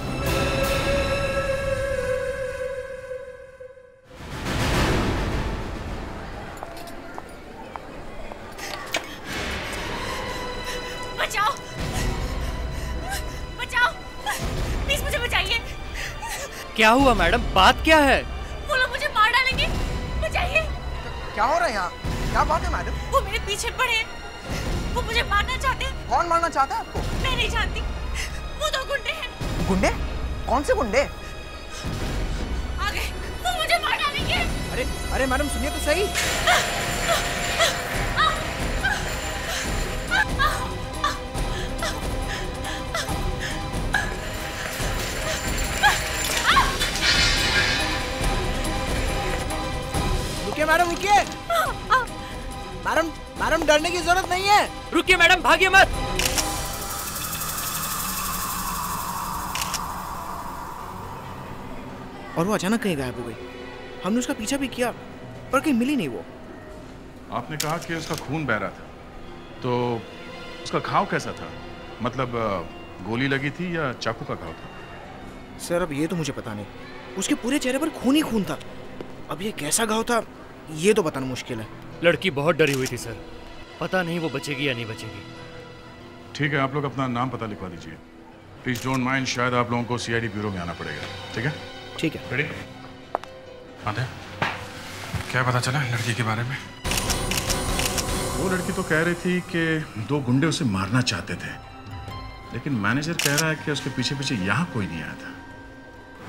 बचाओ! बचाओ! प्लीज मुझे बचाइए। क्या हुआ मैडम, बात क्या है? वो लोग मुझे मार डालेंगे, बचाइए। क्या हो रहा है यहाँ? क्या बात है मैडम? वो मेरे पीछे पड़े हैं, वो मुझे मारना चाहते हैं। कौन मारना चाहता है आपको? मैं नहीं जानती, वो दो गुंडे हैं। गुंडे? कौन से गुंडे? आगे, वो मुझे मार डालेंगे। अरे मैडम सुनिए तो सही। रुकिए मैडम, रुकिए। मैडम डरने की जरूरत नहीं है। रुकिए मैडम, भागिए मत। और वो अचानक कहीं गायब हो गई। हमने उसका पीछा भी किया पर कहीं मिली नहीं वो। आपने कहा कि उसका खून बह रहा था, तो उसका घाव कैसा था? मतलब गोली लगी थी या चाकू का घाव था? सर अब ये तो मुझे पता नहीं, उसके पूरे चेहरे पर खून ही खून था। अब ये कैसा घाव था ये तो बताना मुश्किल है। लड़की बहुत डरी हुई थी सर, पता नहीं वो बचेगी या नहीं बचेगी। ठीक है, आप लोग अपना नाम पता लिखवा दीजिए। प्लीज डोंट माइंड, शायद आप लोगों को सीआईडी ब्यूरो में आना पड़ेगा। ठीक है? ठीक है। रेडी? आते हैं। क्या पता चला लड़की के बारे में? वो लड़की तो कह रही थी कि दो गुंडे उसे मारना चाहते थे, लेकिन मैनेजर कह रहा है कि उसके पीछे पीछे यहाँ कोई नहीं आया था।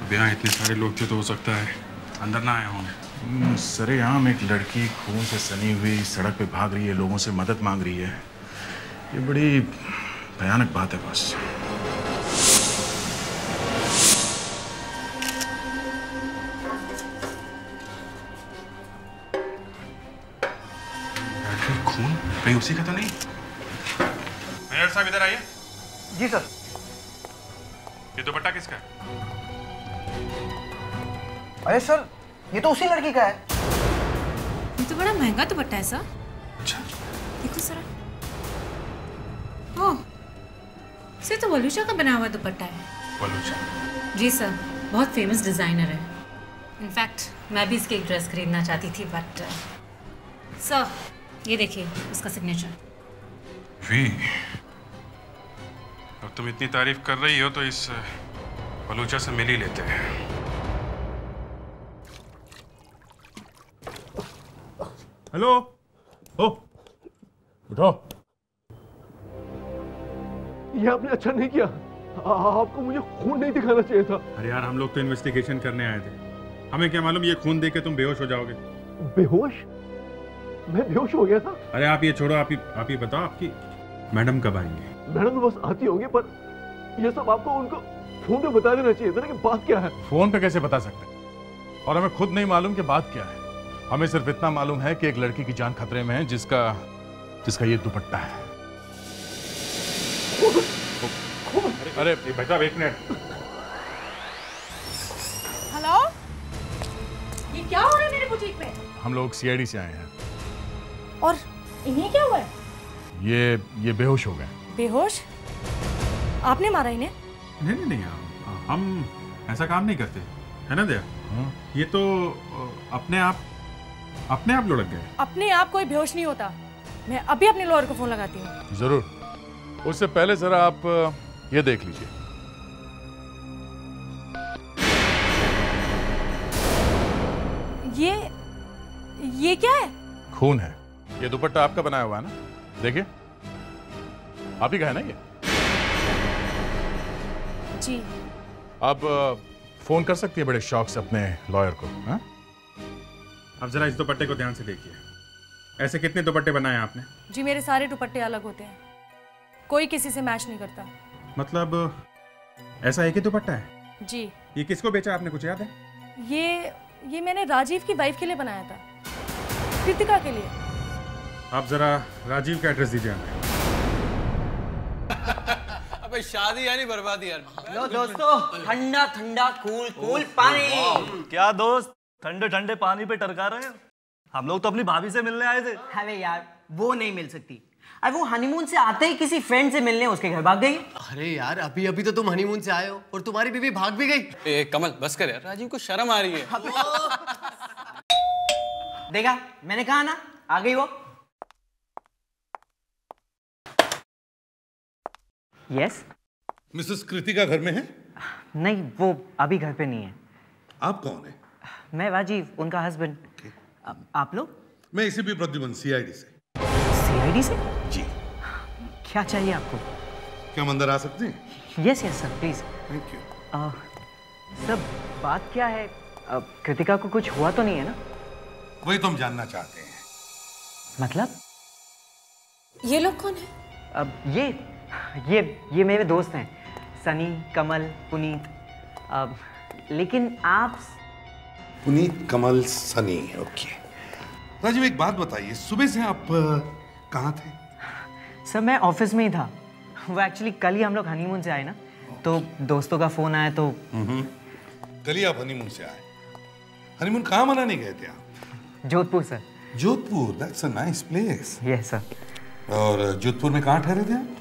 अब यहाँ इतने सारे लोग थे तो हो सकता है अंदर ना आए होंगे। सरेआम एक लड़की खून से सनी हुई सड़क पे भाग रही है, लोगों से मदद मांग रही है। ये बड़ी भयानक बात है बस। कहीं उसी का तो नहीं? मैनेजर साहब इधर आइए। जी सर। ये दुपट्टा किसका है? अरे सर, ये तो उसी लड़की का है। ये तो बड़ा महंगा दुपट्टा है सर। अच्छा। देखो सर। ओह, ये तो बलूचा का बना हुआ दुपट्टा है। बलूचा? जी सर, बहुत फेमस डिजाइनर है। इनफैक्ट मैं भी इसकी एक ड्रेस खरीदना चाहती थी, बट सर ये देखिए उसका सिग्नेचर। वी, अब तुम इतनी तारीफ कर रही हो तो इस बलूचा से मिल ही लेते हैं। हेलो। ओ, उठो। ये आपने अच्छा नहीं किया। आपको मुझे खून नहीं दिखाना चाहिए था। अरे यार, हम लोग तो इन्वेस्टिगेशन करने आए थे। हमें क्या मालूम ये खून देख के तुम बेहोश हो जाओगे। बेहोश? मैं बेहोश हो गया था? अरे आप ये छोड़ो, आप ही बताओ, आपकी मैडम कब आएंगे? मैडम तो बस आती होंगी, पर ये सब आपको उनको फोन पे बता देना चाहिए था ना कि बात क्या है। फोन पे कैसे बता सकते हैं? और हमें खुद नहीं मालूम कि बात क्या है। हमें सिर्फ इतना मालूम है कि एक लड़की की जान खतरे में है, जिसका ये दुपट्टा है। अरे भाई साहब, एक मिनट। हेलो, ये क्या हो रहा है मेरे बुटीक में? हम लोग सीआईडी से आए हैं। और इन्हें क्या हुआ है? ये बेहोश हो गए। बेहोश? आपने मारा इन्हें? नहीं, हम ऐसा काम नहीं करते, है ना दया? ये तो अपने आप लुढ़क गए। अपने आप कोई बेहोश नहीं होता। मैं अभी अपने लॉयर को फोन लगाती हूँ। जरूर। उससे पहले जरा आप ये देख लीजिए। ये क्या है? खून है। ये दुपट्टा आपका बनाया हुआ है ना? देखिए, आप ही का है ना ये? जी। अब फोन कर सकती है बड़े शौक से अपने लॉयर को। हाँ? अब जरा इस दुपट्टे को ध्यान से देखिए। ऐसे कितने दुपट्टे बनाए आपने? जी, मेरे सारे दुपट्टे अलग होते हैं, कोई किसी से मैच नहीं करता। मतलब ऐसा एक ही दुपट्टा है? जी। ये किसको बेचा आपने, कुछ याद है? ये मैंने राजीव की वाइफ के लिए बनाया था, कृतिका के लिए। आप जरा राजीव का एड्रेस दीजिए हमें। अबे शादी यानी बर्बादी यार। लो दोस्तों, ठंडा ठंडा कूल पानी। क्या दोस्त, ठंडे ठंडे पानी पे टरका रहे हैं? हम लोग तो अपनी भाभी से मिलने आए थे। अरे यार, वो नहीं मिल सकती। अरे वो हनीमून से आते ही किसी फ्रेंड से मिलने उसके घर भाग गई। अरे यार, अभी अभी तो तुम हनीमून से आए हो और तुम्हारी बीवी भाग भी गई। ए कमल, बस कर यार, राजीव को शर्म आ रही है। देखा, मैंने कहा ना, आ गई वो। यस। मिसेस कृतिका घर में है? नहीं, वो अभी घर पे नहीं है। आप कौन है? मैं राजीव, उनका हस्बैंड। आप लोग? मैं इसी भी प्रद्युमन, सीआईडी से। सीआईडी से? जी। क्या चाहिए आपको? क्या हम अंदर आ सकते हैं? Yes sir, please. Thank you. Sir, बात क्या है? कृतिका को कुछ हुआ तो नहीं है ना? वही तो हम जानना चाहते हैं। मतलब? ये लोग कौन है? ये मेरे दोस्त हैं, सनी, कमल, पुनीत। लेकिन आप? पुनीत, कमल, सनी। ओके। राजीव, एक बात बताइए, सुबह से आप कहाँ थे? सर, मैं ऑफिस में ही था। वो एक्चुअली कल ही हम लोग हनीमून से आए ना, तो दोस्तों का फोन आया तो। कल ही आप हनीमून से आए? हनीमून कहाँ मनाने गए थे आप? Jodhpur sir. Jodhpur, that's a nice place. Yes sir. और जोधपुर में कहाँ ठहरे थे आप?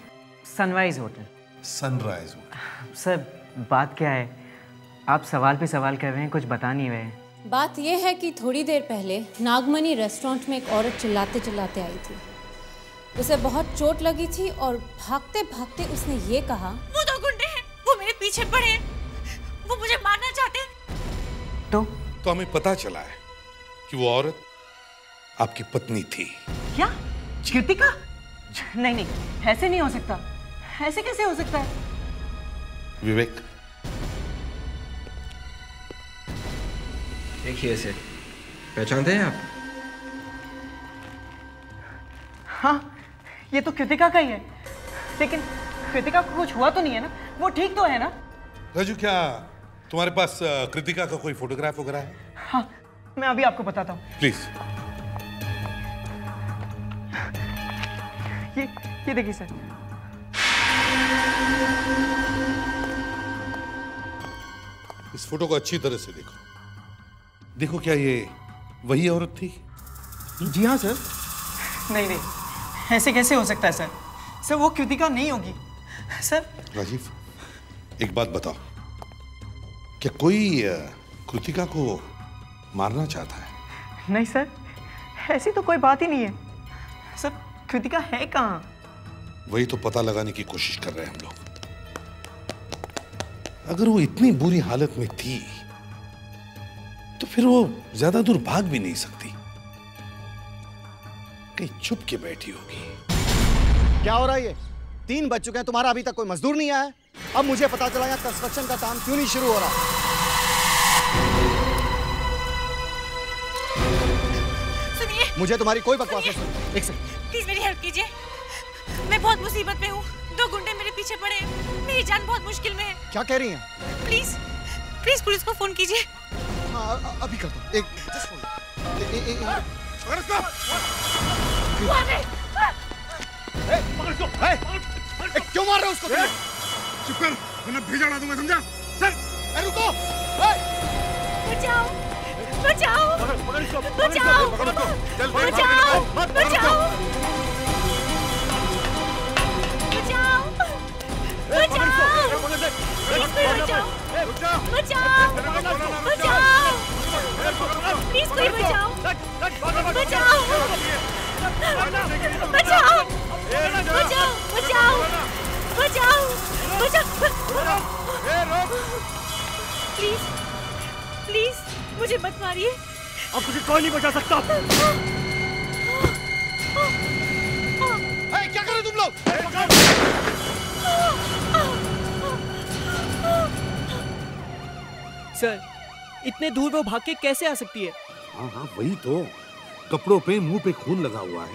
Sunrise hotel. Sunrise hotel. Sir, बात क्या है, आप सवाल पे सवाल कर रहे हैं, कुछ बता नहीं रहे हैं। बात यह है कि थोड़ी देर पहले नागमणि रेस्टोरेंट में एक औरत चिल्लाते चिल्लाते आई थी। उसे बहुत चोट लगी थी और भागते भागते उसने ये कहा, वो दो गुंडे हैं, वो मेरे पीछे पड़े हैं, वो मुझे मारना चाहते हैं। तो हमें पता चला है कि वो औरत आपकी पत्नी थी। क्या? कृतिका? नहीं, ऐसे नहीं हो सकता। ऐसे कैसे हो सकता है? विवेक, देखिए इसे, पहचानते हैं आप? हाँ, ये तो कृतिका का ही है। लेकिन कृतिका को कुछ हुआ तो नहीं है ना? वो ठीक तो है ना? राजू, क्या तुम्हारे पास कृतिका का कोई फोटोग्राफ वगैरह है? हाँ, मैं अभी आपको बताता हूँ। प्लीज। ये देखिए सर। इस फोटो को अच्छी तरह से देखो। देखो, क्या ये वही औरत थी? जी हाँ सर। नहीं नहीं, ऐसे कैसे हो सकता है सर? सर वो कृतिका नहीं होगी सर। राजीव, एक बात बताओ, क्या कोई कृतिका को मारना चाहता है? नहीं सर, ऐसी तो कोई बात ही नहीं है सर। कृतिका है कहाँ? वही तो पता लगाने की कोशिश कर रहे हैं हम लोग। अगर वो इतनी बुरी हालत में थी तो फिर वो ज्यादा दूर भाग भी नहीं सकती, कहीं छुप के बैठी होगी। क्या हो रहा है ये? 3 बज चुके हैं, तुम्हारा अभी तक कोई मजदूर नहीं आया है। अब मुझे पता चला यहाँ कंस्ट्रक्शन का काम क्यों नहीं शुरू हो रहा। सुनिए, मुझे तुम्हारी कोई बकवास नहीं सुननी। एक सेकंड, प्लीज मेरी हेल्प कीजिए। मैं बहुत मुसीबत में हूँ, 2 गुंडे मेरे पीछे पड़े, मेरी जान बहुत मुश्किल में है। क्या कह रही हैं? प्लीज प्लीज पुलिस को फोन कीजिए। हाँ, अभी कर दो। एक जस्ट फोन। क्यों मार रहे हो उसको? चुप कर, वरना भेजा उड़ा दूंगा, समझा? चल, रुको। बचाओ बचाओ बचाओ बचाओ बचाओ बचाओ प्लीज कोई बचाओ, बचाओ बचाओ बचाओ बचाओ बचाओ बचाओ बचाओ। प्लीज प्लीज मुझे मत मारिए। अब तुझे कोई नहीं बचा सकता। क्या कर रहे तुम लोग? सर, इतने दूर वो भाग के कैसे आ सकती है? हाँ हाँ, वही तो। कपड़ों पे, मुंह पे खून लगा हुआ है,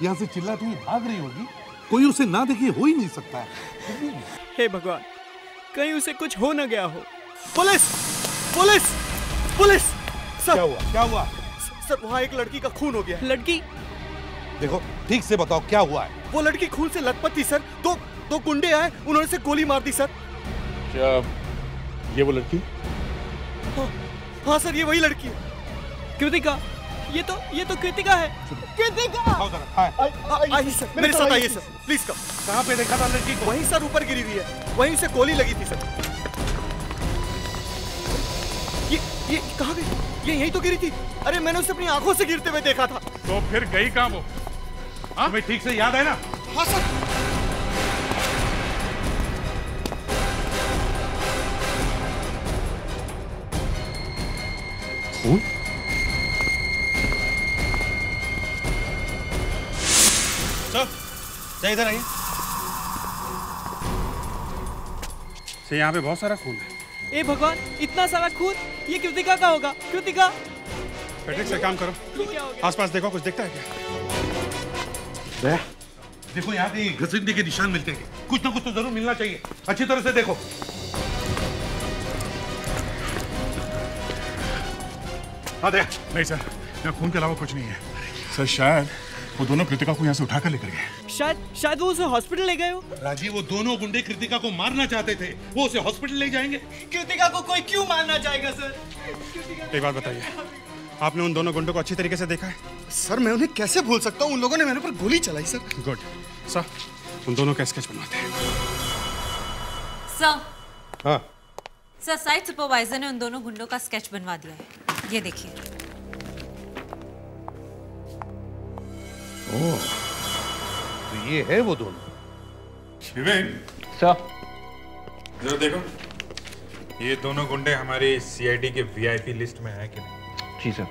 यहाँ से चिल्लाती हुई भाग रही होगी। कोई उसे ना देखे हो ही नहीं सकता है। हे भगवान, कहीं उसे कुछ हो न गया हो। Police police police! सर, क्या हुआ? क्या हुआ? सर, वहाँ एक लड़की का खून हो गया। लड़की? देखो, ठीक से बताओ क्या हुआ है? वो लड़की खून से लथपथ थी सर। दो गुंडे आए, उन्होंने से गोली मार दी सर। क्या ये वो लड़की? हाँ सर, ये वही लड़की है। कृतिका, ये तो कृतिका है। कृतिका! आइए सर, मेरे साथ आइए सर, प्लीज कम। कहाँ पे देखा था लड़की को? वहीं सर, ऊपर गिरी हुई है, वहीं से गोली लगी थी सर। ये कहाँ गई? ये यहीं तो गिरी थी। अरे मैंने उसे अपनी आंखों से गिरते हुए देखा था। तो फिर गई कहाँ वो? तुम्हें ठीक से याद है ना? हाँ सर। खून? सर इधर आइए। सर, यहाँ पे बहुत सारा खून है। ए भगवान, इतना सारा खून! ये कृतिका का होगा। कृतिका! पेट्रिक से काम करो, आसपास देखो, कुछ दिखता है क्या? देखो, यहाँ कहीं घसीटने के निशान मिलते हैं। कुछ ना कुछ तो जरूर मिलना चाहिए। अच्छी तरह से देखो। हाँ देख। नहीं सर, यहाँ खून के अलावा कुछ नहीं है। सर, शायद वो दोनों कृतिका को यहाँ से उठाकर लेकर गए। शायद वो उसे हॉस्पिटल ले गए हो। राजीव, वो दोनों गुंडे कृतिका को मारना चाहते थे, वो उसे हॉस्पिटल ले जाएंगे। कृतिका को कोई क्यों मारना चाहेगा सर? एक बात बताइए, आपने उन दोनों गुंडों को अच्छी तरीके से देखा है? सर, मैं उन्हें कैसे भूल सकता हूँ? उन लोगों ने मेरे पर गोली चलाई सर। गुड। सर, उन दोनों का स्केच बनवाते हैं। सर, हाँ सर, साइट सुपरवाइजर ने उन दोनों गुंडों का स्केच बनवा दिया है। ये देखिए। ओह, तो ये है वो दोनों। शिवेन सर, जरा देखो, ये दोनों गुंडे हमारी सीआईडी के वीआईपी लिस्ट में है कि नहीं? जी सर।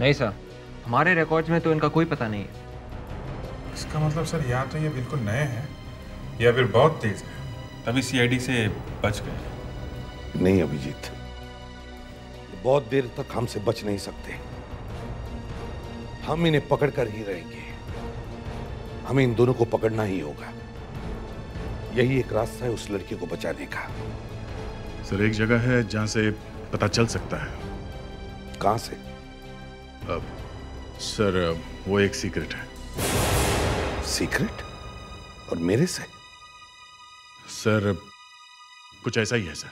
नहीं सर, हमारे रिकॉर्ड्स में तो इनका कोई पता नहीं है। इसका मतलब सर, या तो ये बिल्कुल नए हैं या फिर बहुत तेज है, तभी सीआईडी से बच गए। नहीं अभिजीत, बहुत देर तक हमसे बच नहीं सकते। हम इन्हें पकड़ कर ही रहेंगे। हमें इन दोनों को पकड़ना ही होगा। यही एक रास्ता है उस लड़की को बचाने का। सर एक जगह है जहां से पता चल सकता है। कहां से? सर वो एक सीक्रेट है। सीक्रेट? और मेरे से? सर कुछ ऐसा ही है सर।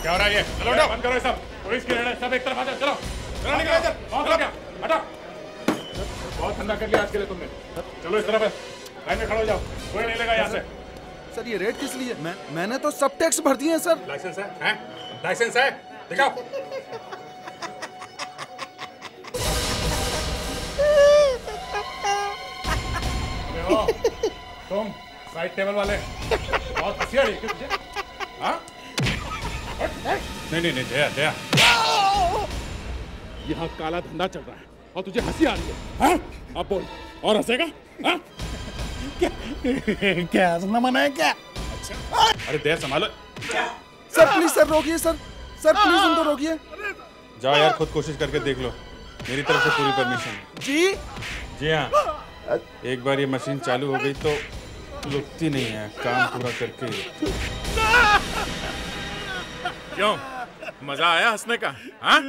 क्या हो रहा है ये? चलो उठो, बंद करो ये सब। पुलिस की रेड है, सब एक तरफ आ जाओ। चलो चलो निकलो इधर। चलो क्या? हटो। बहुत ठंडा कर लिया आज के लिए तुमने। चलो इस तरफ है, लाइन में खड़े हो जाओ, कोई नहीं लेगा यहाँ से। सर ये रेट किस लिए? मैंने तो सब टैक्स भर दिए हैं सर। लाइसेंस है? हैं? लाइसेंस है? दिखाओ। देखो, तुम साइड टेबल वाले बहुत हंसी आ रही है तुझे? हाँ? नहीं दया दया, यहाँ काला धंधा चल रहा है और तुझे हंसी आ रही है। हाँ? अब बोल, और हंसेगा? हाँ? क्या हंसना मना है क्या? अच्छा, अरे दया संभालो। सर प्लीज सर रोकिए सर प्लीज उनको रोकिए। जाओ यार, खुद कोशिश करके देख लो, मेरी तरफ से पूरी परमिशन। जी हाँ, एक बार ये मशीन चालू हो गई तो रुकती नहीं है, काम पूरा करके। क्यों, मजा आया हंसने का? हाँ?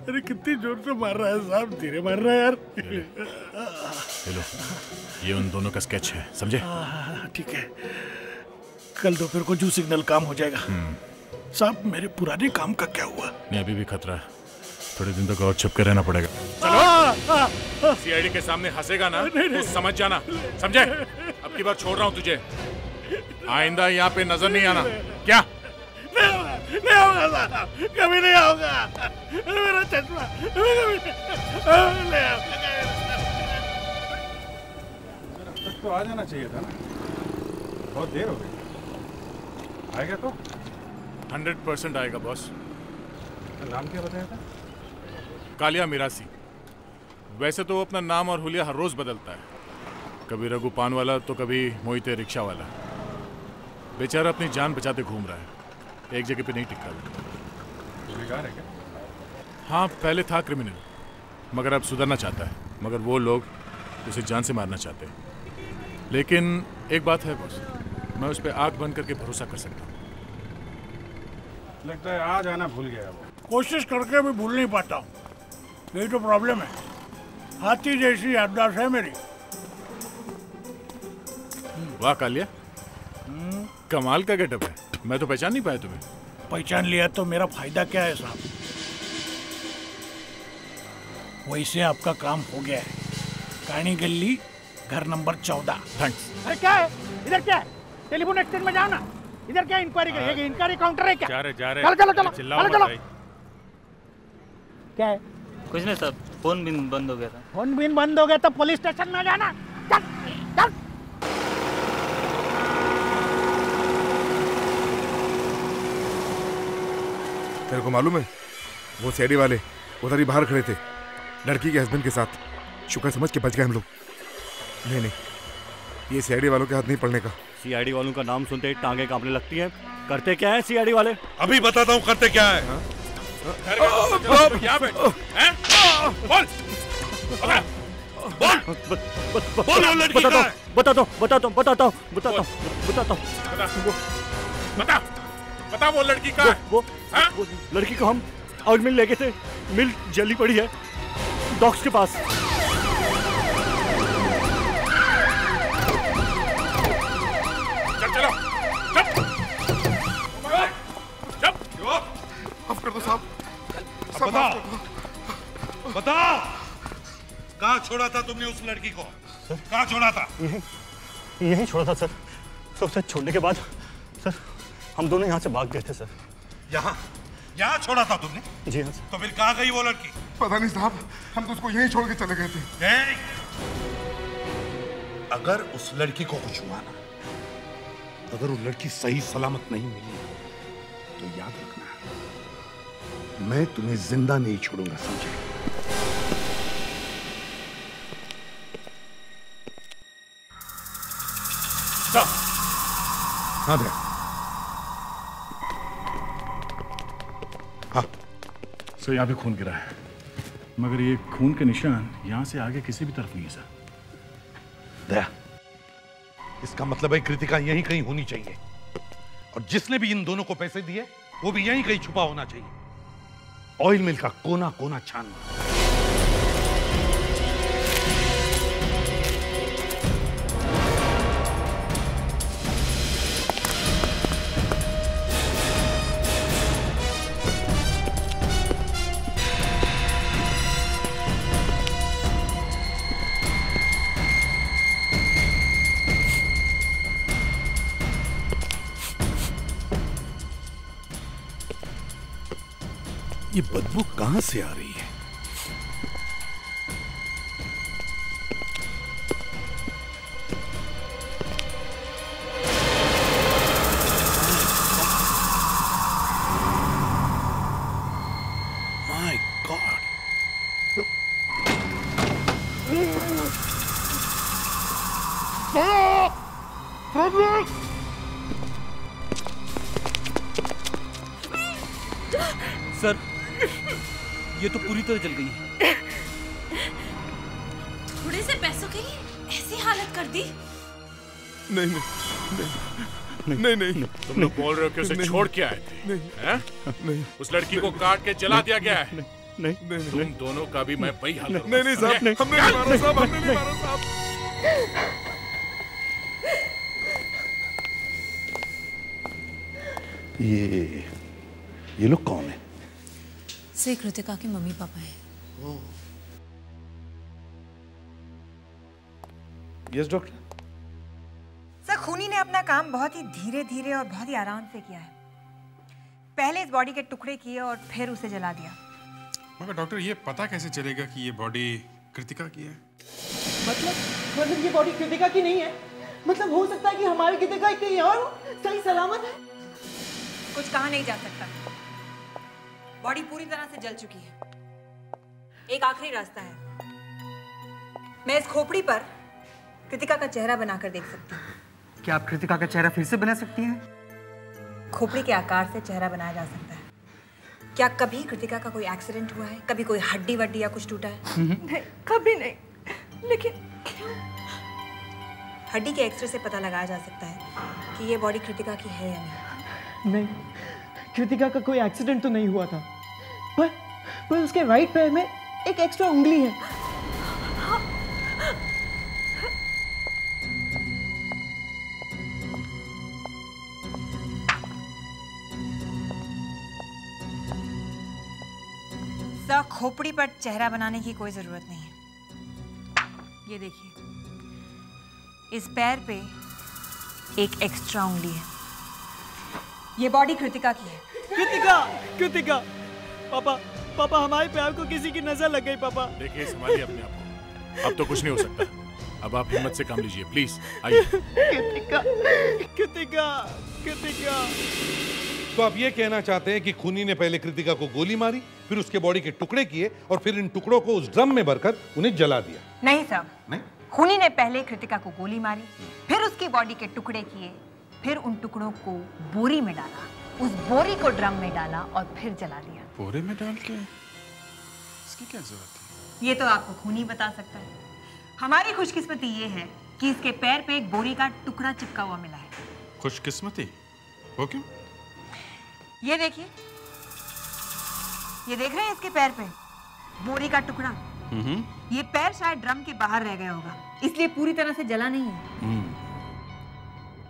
अरे कितनी जोर से मार रहा है साहब, धीरे मार रहा है यार। लो, ये उन दोनों का स्केच है, समझे? ठीक है, कल दोपहर को जू सिग्नल काम हो जाएगा। साहब मेरे पुराने काम का क्या हुआ? नहीं अभी भी खतरा है, थोड़े दिन तक और छुप के रहना पड़ेगा। चलो, सीआईडी के सामने हंसेगा ना तो समझ जाना, समझे? अब की बार छोड़ रहा हूँ तुझे, आइंदा यहाँ पे नजर नहीं आना। क्या? नहीं होगा साहब, कभी नहीं होगा। मेरा चश्मा तो आ जाना चाहिए था ना, बहुत देर हो गई। आएगा तो 100% आएगा बॉस। नाम क्या बताया था? कालिया मिरासी। वैसे तो वो अपना नाम और हुलिया हर रोज बदलता है, कभी रघु पान वाला तो कभी मोहिते रिक्शा वाला। बेचारा अपनी जान बचाते घूम रहा है, एक जगह पे नहीं टिकता। बेकार है क्या? हाँ पहले था क्रिमिनल, मगर अब सुधरना चाहता है। मगर वो लोग उसे जान से मारना चाहते हैं। लेकिन एक बात है बॉस, मैं उस पर आंख बंद करके भरोसा कर सकता हूँ। लगता है आज आना भूल गया वो। कोशिश करके भी भूल नहीं पाता हूँ, यही तो प्रॉब्लम है। हाथी जैसी याददाश्त है मेरी। वाह कालिया, कमाल का गेटअप है, मैं तो पहचान नहीं पाया तुम्हें। पहचान लिया तो मेरा फायदा क्या है साहब? वैसे आपका काम हो गया है। कानी गली घर नंबर 14। थैंक्स। अरे क्या है इधर? क्या है? टेलीफोन एक्सचेंज में जाओ ना। इधर क्या इंक्वायरी करिएगा? इंक्वायरी काउंटर है क्या? जा रहे चलो चलो क्या है? कुछ नहीं सर, फोन बिन बंद हो गया था। फोन बिन बंद हो गया तो पुलिस स्टेशन में जाना। चल चल। तेरे को मालूम है वो सीआईडी वाले उधर ही बाहर खड़े थे लड़की के हस्बैंड के साथ। शुक्र समझ के बच गए हम लोग। नहीं ये सीआईडी वालों के हाथ नहीं पड़ने का। सीआईडी वालों का नाम सुनते ही टांगे कांपने लगती हैं। करते क्या है सीआईडी वाले? अभी बताता हूँ करते क्या है। बता वो लड़की का वो लड़की को हम आउट मिल ले गए थे, मिल जली पड़ी है डॉक्स के पास। चलो माफ कर दो साहब। बता कहाँ छोड़ा था तुमने उस लड़की को? कहाँ छोड़ा था? यहीं छोड़ा था सर। तो उसे छोड़ने के बाद सर हम दोनों यहाँ से भाग गए थे सर। यहाँ छोड़ा था तुमने? जी हाँ सर। तो फिर कहाँ गई वो लड़की? पता नहीं साहब, हम तो उसको यहीं छोड़ के चले गए थे। अगर उस लड़की को कुछ हुआ ना, अगर वो लड़की सही सलामत नहीं मिली तो याद रखना मैं तुम्हें जिंदा नहीं छोड़ूंगा, समझे? हाँ दे। हाँ सर यहाँ पे खून गिरा है, मगर ये खून के निशान यहाँ से आगे किसी भी तरफ नहीं है सर। दया, इसका मतलब है कृतिका यहीं कहीं होनी चाहिए, और जिसने भी इन दोनों को पैसे दिए वो भी यहीं कहीं छुपा होना चाहिए। ऑयल मिल का कोना कोना छानना। ये बदबू कहां से आ रही है? My God! सर, ये तो पूरी तरह जल गई है। थोड़े से पैसों के लिए ऐसी हालत कर दी। नहीं नहीं नहीं नहीं, तुम लोग बोल रहे हो कि उसे छोड़ के आए थे? हैं? उस लड़की को काट के जला दिया गया है। नहीं तुम दोनों का भी मैं वही हाल करूंगा। नहीं साहब, हमने नहीं मारा साहब, हमने नहीं मारा साहब। ये लोग कौन है? से कृतिका के मम्मी पापा हैं। Yes doctor. सर, खूनी ने अपना काम बहुत ही धीरे धीरे और बहुत ही आराम से किया है। पहले इस बॉडी के टुकड़े किए और फिर उसे जला दिया। मगर डॉक्टर, ये पता कैसे चलेगा कि ये बॉडी कृतिका की है? मतलब ये बॉडी कृतिका की नहीं है? मतलब हो सकता है कि हमारी कृतिका कहीं और सही सलामत है? कुछ कहा नहीं जा सकता। बॉडी पूरी तरह से जल चुकी है। एक आखिरी रास्ता है। मैं इस खोपड़ी पर कृतिका का चेहरा बनाकर देख सकती हूँ। क्या आप कृतिका का चेहरा फिर से बना सकती हैं? खोपड़ी के आकार से चेहरा बनाया जा सकता है। क्या कभी कृतिका का कोई एक्सीडेंट हुआ है? कभी कोई हड्डी वड्डी या कुछ टूटा है? नहीं, कभी नहीं। लेकिन क्यों? हड्डी के एक्सरे से पता लगाया जा सकता है कि ये बॉडी कृतिका की है या नहीं। कृतिका का कोई एक्सीडेंट तो नहीं हुआ था, पर उसके राइट पैर में एक एक्स्ट्रा उंगली है। सर, खोपड़ी पर चेहरा बनाने की कोई जरूरत नहीं है। ये देखिए, इस पैर पे एक एक्स्ट्रा उंगली है। ये बॉडी कृतिका की है। कृतिका, पापा हमारे पैर को किसी की नजर लग गई। पापा देखिए, संभालिए अपने आप को। अब तो कुछ नहीं हो सकता। अब आप हिम्मत से काम लीजिए, प्लीज आइए। कृतिका। तो आप ये कहना चाहते हैं कि खूनी ने पहले कृतिका को गोली मारी, फिर उसके बॉडी के टुकड़े किए और फिर इन टुकड़ों को उस ड्रम में भरकर उन्हें जला दिया? नहीं सर, नहीं? खूनी ने पहले कृतिका को गोली मारी, फिर उसकी बॉडी के टुकड़े किए, फिर उन टुकड़ों को बोरी में डाला, उस बोरी को ड्रम में डाला और फिर जला दिया। बोरे में डाल के? इसकी क्या जरूरत है? ये तो आपको खूनी बता सकता है। हमारी खुशकिस्मती ये है कि इसके पैर पे एक बोरी का टुकड़ा चिपका हुआ मिला है। खुशकिस्मती? वो क्यों? ये देखिए, ये देख रहे हैं इसके पैर पे बोरी का टुकड़ा। ये पैर शायद ड्रम के बाहर रह गया होगा, इसलिए पूरी तरह से जला नहीं है।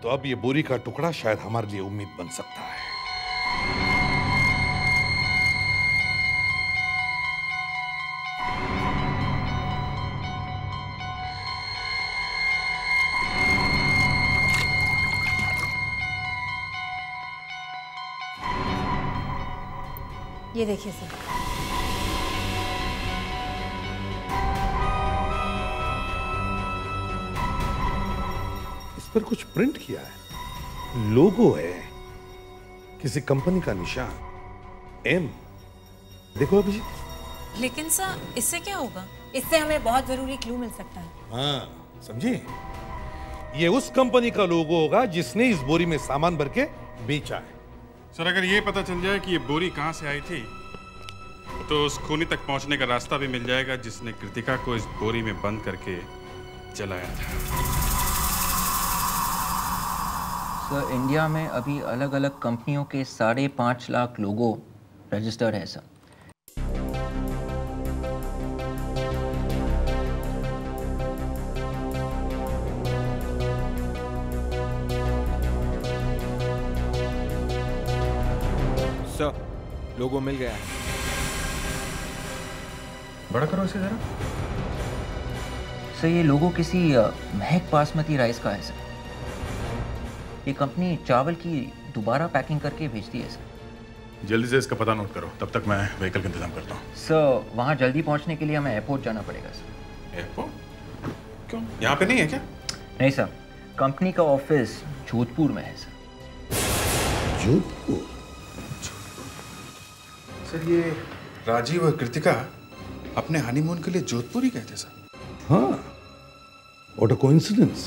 तो अब ये बोरी का टुकड़ा शायद हमारे लिए उम्मीद बन सकता है। ये देखिए सर, इस पर कुछ प्रिंट किया है, लोगो है, किसी कंपनी का निशान, एम। देखो अभिजीत। लेकिन सर, इससे क्या होगा? इससे हमें बहुत जरूरी क्लू मिल सकता है। हाँ, समझे? ये उस कंपनी का लोगो होगा जिसने इस बोरी में सामान भर के बेचा है। सर, अगर ये पता चल जाए कि ये बोरी कहां से आई थी, तो उस खूनी तक पहुंचने का रास्ता भी मिल जाएगा जिसने कृतिका को इस बोरी में बंद करके जलाया था। सर, इंडिया में अभी अलग अलग कंपनियों के 5.5 लाख लोगो रजिस्टर्ड है सर। सर, लोगो मिल गया है। बड़ा करो इसे जरा। सर, ये लोगो किसी महक बासमती राइस का है सर। ये कंपनी चावल की दोबारा पैकिंग करके भेजती है सर। जल्दी से इसका पता नोट करो, तब तक मैं व्हीकल का इंतजाम करता हूँ। सर, वहाँ जल्दी पहुँचने के लिए हमें एयरपोर्ट जाना पड़ेगा सर। एयरपोर्ट? क्यों? यहाँ पे नहीं है क्या? नहीं सर, कंपनी का ऑफिस जोधपुर में है सर। जोधपुर? सर, ये राजीव और कृतिका अपने हनीमून के लिए जोधपुर ही गए थे सर। हाँ, व्हाट अ कोइंसिडेंस।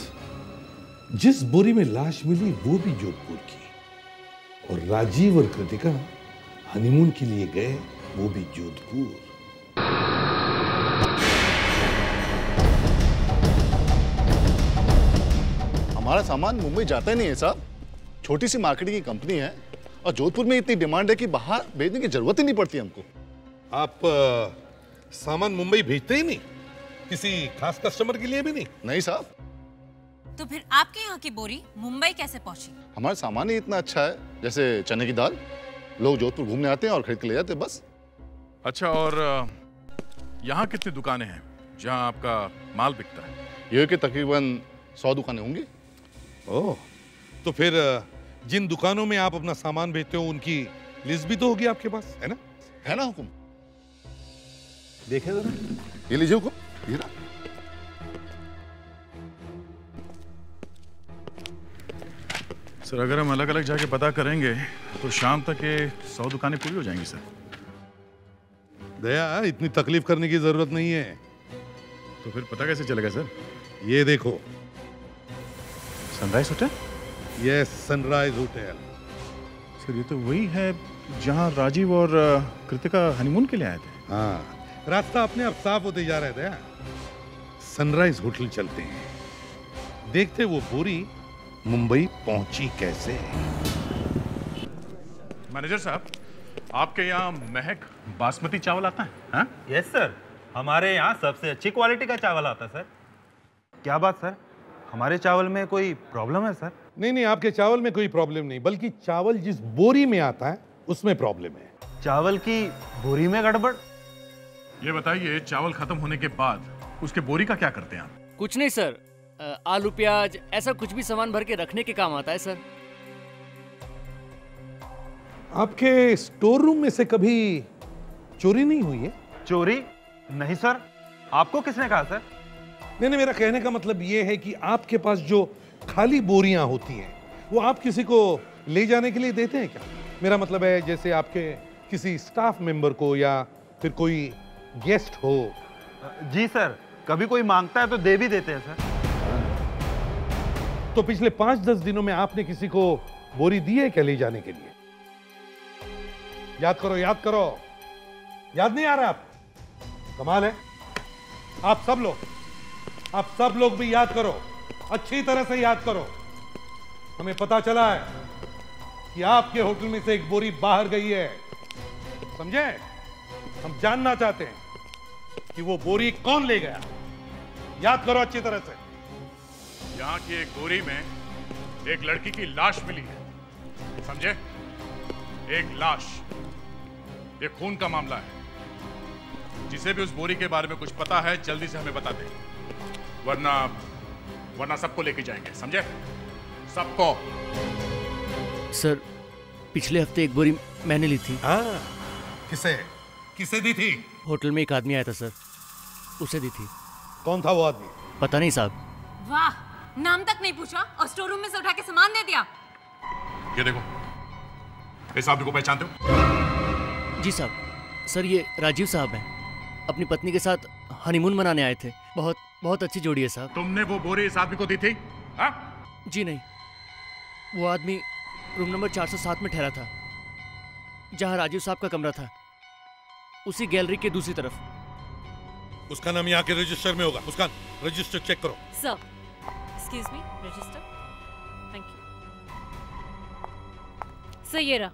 जिस बोरी में लाश मिली वो भी जोधपुर की, और राजीव और कृतिका हनीमून के लिए गए वो भी जोधपुर। हमारा सामान मुंबई जाता ही नहीं है साहब। छोटी सी मार्केटिंग की कंपनी है और जोधपुर में इतनी डिमांड है कि बाहर भेजने की जरूरत ही नहीं पड़ती हमको। आप सामान मुंबई भेजते ही नहीं? किसी खास कस्टमर के लिए भी नहीं? नहीं साहब। तो फिर आपके यहाँ की बोरी मुंबई कैसे पहुंची? हमारा सामान ही इतना अच्छा है, जैसे चने की दाल। लोग जोधपुर घूमने आते हैं और खरीद के ले जाते हैं, बस। अच्छा, और यहाँ कितनी दुकानें हैं जहाँ आपका माल बिकता है? ये कि तकरीबन 100 दुकानें होंगी। ओह, तो फिर जिन दुकानों में आप अपना सामान बेचते हो उनकी लिस्ट भी तो होगी आपके पास, है ना? है ना हुकुम? देखे जरा। ये लीजिए हुकुम, ये ना। सर, अगर हम अलग अलग जाके पता करेंगे तो शाम तक ये 100 दुकानें पूरी हो जाएंगी सर। दया, इतनी तकलीफ करने की जरूरत नहीं है। तो फिर पता कैसे चलेगा सर? ये देखो, sunrise hotel? Yes, sunrise hotel. Sir, ये तो वही है जहाँ राजीव और कृतिका हनीमून के लिए आए थे। हाँ, रास्ता अपने आप साफ होते जा रहे थे। सनराइज होटल चलते हैं, देखते वो बोरी मुंबई पहुंची कैसे। मैनेजर साहब, आपके यहाँ महक बासमती चावल आता है? हाँ? यस सर, हमारे यहाँ सबसे अच्छी क्वालिटी का चावल आता है सर। क्या बात सर, हमारे चावल में कोई प्रॉब्लम है सर? नहीं नहीं, आपके चावल में कोई प्रॉब्लम नहीं, बल्कि चावल जिस बोरी में आता है उसमें प्रॉब्लम है। चावल की बोरी में गड़बड़? ये बताइए, चावल खत्म होने के बाद उसके बोरी का क्या करते हैं आप? कुछ नहीं सर, आलू प्याज ऐसा कुछ भी सामान भर के रखने के काम आता है सर। आपके स्टोर रूम में से कभी चोरी नहीं हुई है? चोरी नहीं सर, आपको किसने कहा सर? नहीं नहीं, मेरा कहने का मतलब ये है कि आपके पास जो खाली बोरियां होती हैं वो आप किसी को ले जाने के लिए देते हैं क्या? मेरा मतलब है जैसे आपके किसी स्टाफ मेंबर को या फिर कोई गेस्ट हो। जी सर, कभी कोई मांगता है तो दे भी देते हैं सर। तो पिछले 5-10 दिनों में आपने किसी को बोरी दी है क्या ले जाने के लिए? याद करो, याद करो। याद नहीं आ रहा आप? कमाल है। आप सब लोग भी याद करो, अच्छी तरह से याद करो। हमें पता चला है कि आपके होटल में से एक बोरी बाहर गई है, समझे? हम जानना चाहते हैं कि वो बोरी कौन ले गया। याद करो अच्छी तरह से। यहाँ की एक बोरी में एक लड़की की लाश मिली है, समझे? एक लाश। ये खून का मामला है। जिसे भी उस बोरी के बारे में कुछ पता है जल्दी से हमें बता दे, वरना सबको लेके जाएंगे, समझे? सबको। सर, पिछले हफ्ते एक बोरी मैंने ली थी। किसे दी थी? होटल में एक आदमी आया था सर, उसे दी थी। कौन था वो आदमी? पता नहीं साहब। वाह, नाम तक नहीं पूछा और स्टोर रूम में से उठा के सामान दे दिया। ये देखो, इस आदमी को पहचानते हो? जी साहब। सर, ये राजीव साहब हैं, अपनी पत्नी के साथ हनीमून मनाने आए थे। बहुत अच्छी जोड़ी है साहब। तुमने वो बोरी इस आदमी को दी थी? हाँ? जी नहीं, वो आदमी रूम नंबर 407 में ठहरा था, जहाँ राजीव साहब का कमरा था। उसी गैलरी के दूसरी तरफ। उसका नाम यहाँ के रजिस्टर में होगा। उसका रजिस्टर चेक करो। Sir, excuse me, register. Thank you sir. ये रहा।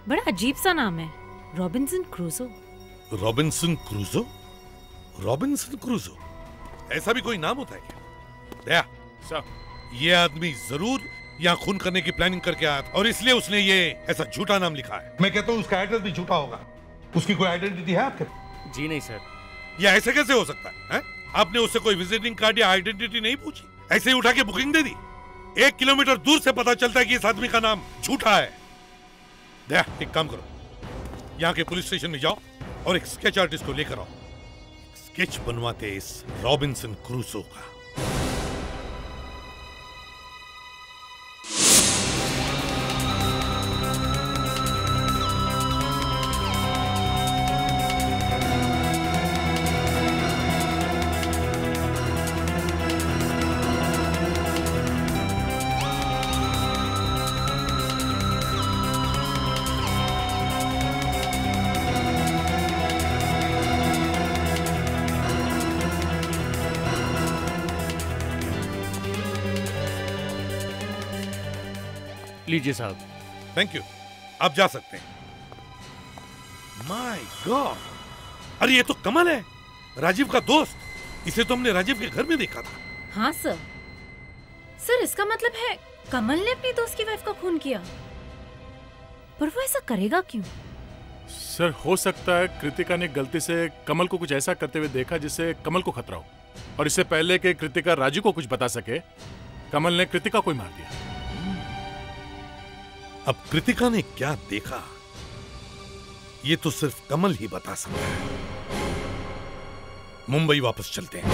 बड़ा अजीब सा नाम है, Robinson Crusoe. Robinson Crusoe? Robinson Crusoe, ऐसा भी कोई नाम होता है क्या? दया सर, ये आदमी जरूर यहाँ खून करने की प्लानिंग करके आया था और इसलिए उसने ये ऐसा झूठा नाम लिखा है। मैं कहता हूँ उसका एड्रेस भी झूठा होगा। उसकी कोई आइडेंटिटी है आपके? जी नहीं सर। ये ऐसे कैसे हो सकता है? आपने उससे कोई विजिटिंग कार्ड या आइडेंटिटी नहीं पूछी? ऐसे ही उठा के बुकिंग दे दी? 1 किलोमीटर दूर से पता चलता है कि इस आदमी का नाम झूठा है। दया, एक काम करो, यहाँ के पुलिस स्टेशन में जाओ और एक स्केच आर्टिस्ट को लेकर आओ। स्केच बनवाते इस रॉबिन्सन क्रूसो का। लीजिए साहब। थैंक यू, आप जा सकते हैं। माय गॉड, अरे ये तो कमल है, राजीव का दोस्त। इसे तो हमने राजीव के घर में देखा था। हाँ सर। सर, इसका मतलब है कमल ने अपनी दोस्त की वाइफ का खून किया। पर वो ऐसा करेगा क्यों? सर, हो सकता है कृतिका ने गलती से कमल को कुछ ऐसा करते हुए देखा जिससे कमल को खतरा हो, और इससे पहले कि कृतिका राजू को कुछ बता सके, कमल ने कृतिका को ही मार दिया। अब कृतिका ने क्या देखा, ये तो सिर्फ कमल ही बता सकता है। मुंबई वापस चलते हैं।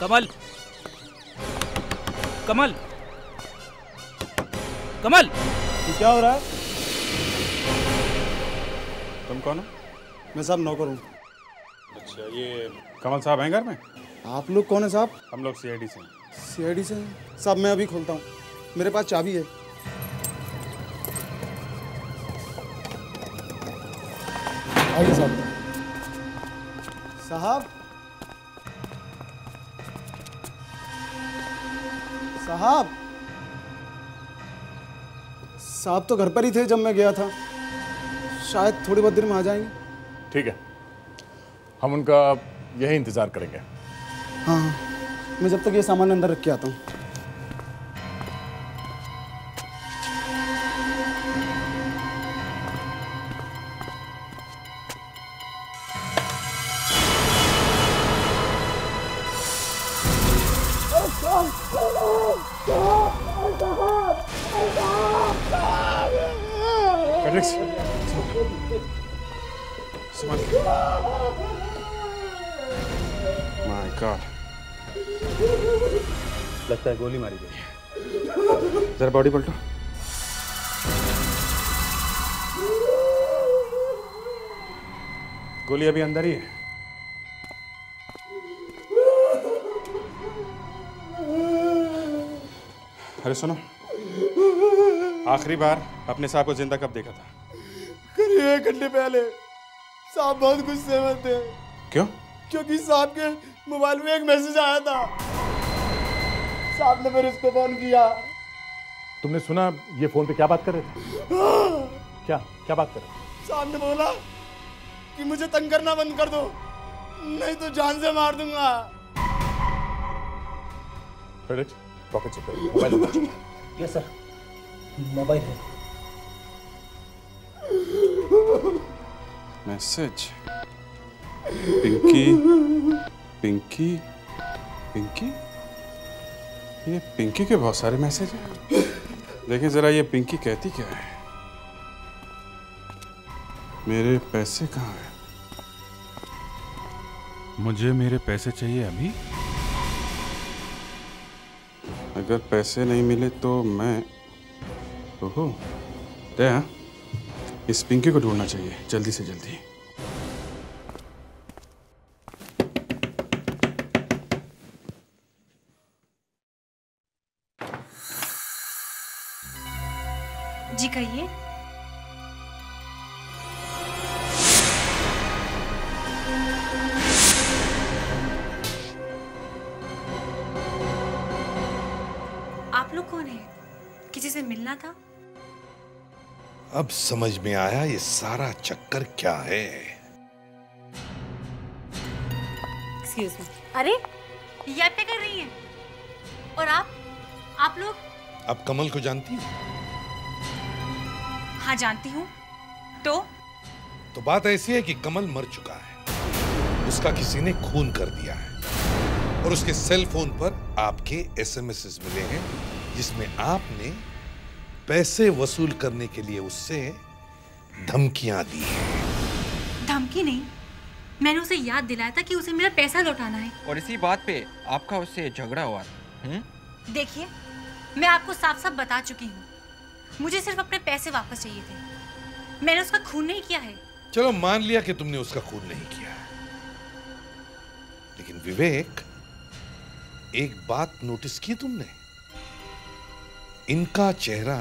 कमल, कमल, कमल, क्या हो रहा है? तुम कौन हो? मैं साहब नौकर हूँ। अच्छा, ये कमल साहब हैं घर में? आप लोग कौन है साहब? हम लोग सीआईडी से हैं। सीआईडी से? साहब मैं अभी खोलता हूँ, मेरे पास चाबी है। आइए साहब। साहब, साहब, साहब तो घर पर ही थे जब मैं गया था, शायद थोड़ी बहुत देर में आ जाएंगे। ठीक है, हम उनका यही इंतजार करेंगे। हाँ, मैं जब तक ये सामान अंदर रख के आता हूँ। माय गॉड, लगता है गोली मारी गई। जरा बॉडी पलटो। गोली अभी अंदर ही है। अरे सुनो, आखिरी बार अपने साहब को जिंदा कब देखा था? करीब 1 घंटे पहले। साहब बहुत गुस्से में थे। क्यों? क्योंकि साहब के मोबाइल में एक मैसेज आया था। साहब ने फिर उसको फोन किया। तुमने सुना ये फोन पे क्या बात कर रहे थे? क्या क्या बात कर रहे थे? साहब ने बोला कि मुझे तंग करना बंद कर दो, नहीं तो जान से मार दूंगा। पॉकेट चेक करो, मोबाइल। यस सर, मोबाइल है। मैसेज, पिंकी, पिंकी, पिंकी, ये पिंकी के बहुत सारे मैसेज हैं। देखें जरा ये पिंकी कहती क्या है। मेरे पैसे कहाँ हैं? मुझे मेरे पैसे चाहिए अभी। अगर पैसे नहीं मिले तो मैं, ओहो, दया, इस पिंकी को ढूंढना चाहिए जल्दी से जल्दी। जी कहिए। आप लोग कौन हैं? किसी से मिलना था? अब समझ में आया ये सारा चक्कर क्या है। Excuse me. अरे ये क्या कर रही हैं? और आप लोग? अब कमल को जानती है? हाँ जानती हूँ। तो बात ऐसी है कि कमल मर चुका है, उसका किसी ने खून कर दिया है और उसके सेल फोन पर आपके एसएमएस मिले हैं जिसमें आपने पैसे वसूल करने के लिए उससे धमकियां दी हैं। धमकी नहीं, मैंने उसे याद दिलाया था कि उसे मेरा पैसा लौटाना है। और इसी बात पे आपका उससे झगड़ा हुआ था। देखिए, मैं आपको साफ साफ बता चुकी हूँ, मुझे सिर्फ अपने पैसे वापस चाहिए थे। मैंने उसका खून नहीं किया है। चलो मान लिया कि तुमने उसका खून नहीं किया, लेकिन विवेक, एक बात नोटिस की तुमने? इनका चेहरा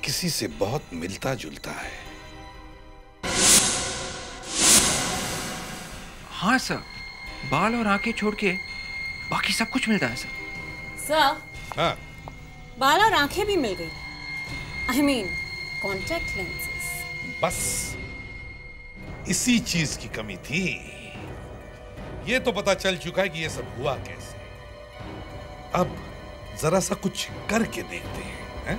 किसी से बहुत मिलता जुलता है। हाँ सर, बाल और आंखें छोड़ के बाकी सब कुछ मिलता है सर। हाँ, बाल और आंखें भी मिल गई। I mean, contact lenses. बस इसी चीज की कमी थी। ये तो पता चल चुका है कि ये सब हुआ कैसे। अब जरा सा कुछ करके देखते हैं,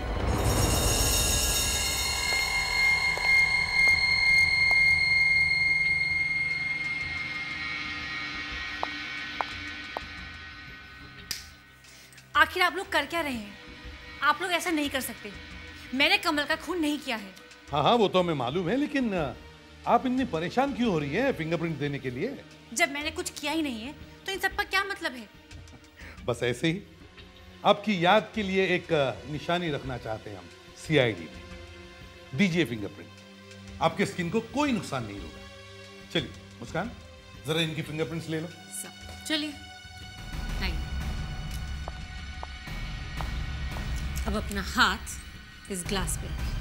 आखिर आप लोग कर क्या रहे हैं? आप लोग ऐसा नहीं कर सकते। मैंने कमल का खून नहीं किया है। हाँ वो तो हमें मालूम है, लेकिन आप इतनी परेशान क्यों हो रही हैं फिंगरप्रिंट देने के लिए? जब मैंने कुछ किया ही नहीं है तो इन सब का क्या मतलब है? बस ऐसे ही आपकी याद के लिए एक निशानी रखना चाहते हैं हम सीआईडी में। दीजिए फिंगरप्रिंट, आपके स्किन को कोई नुकसान नहीं होगा। चलिए मुस्कान, जरा इनकी फिंगरप्रिंट्स ले लो। चलिए। अब अपना हाथ इस ग्लास पे रखें।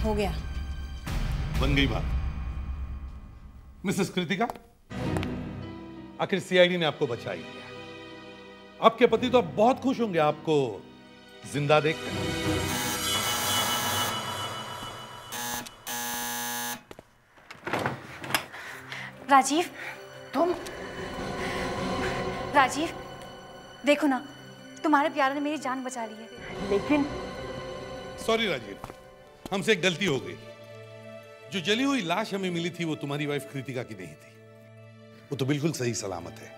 हो गया। बन गई बात। मिसेस कृतिका, आखिर सीआईडी ने आपको बचा ही लिया। आपके पति तो अब बहुत खुश होंगे आपको जिंदा देखकर। राजीव, तुम? राजीव, देखो ना, तुम्हारे प्यार ने मेरी जान बचा ली है। लेकिन सॉरी राजीव, हमसे एक गलती हो गई। जो जली हुई लाश हमें मिली थी वो तुम्हारी वाइफ कृतिका की नहीं थी। वो तो बिल्कुल सही सलामत है,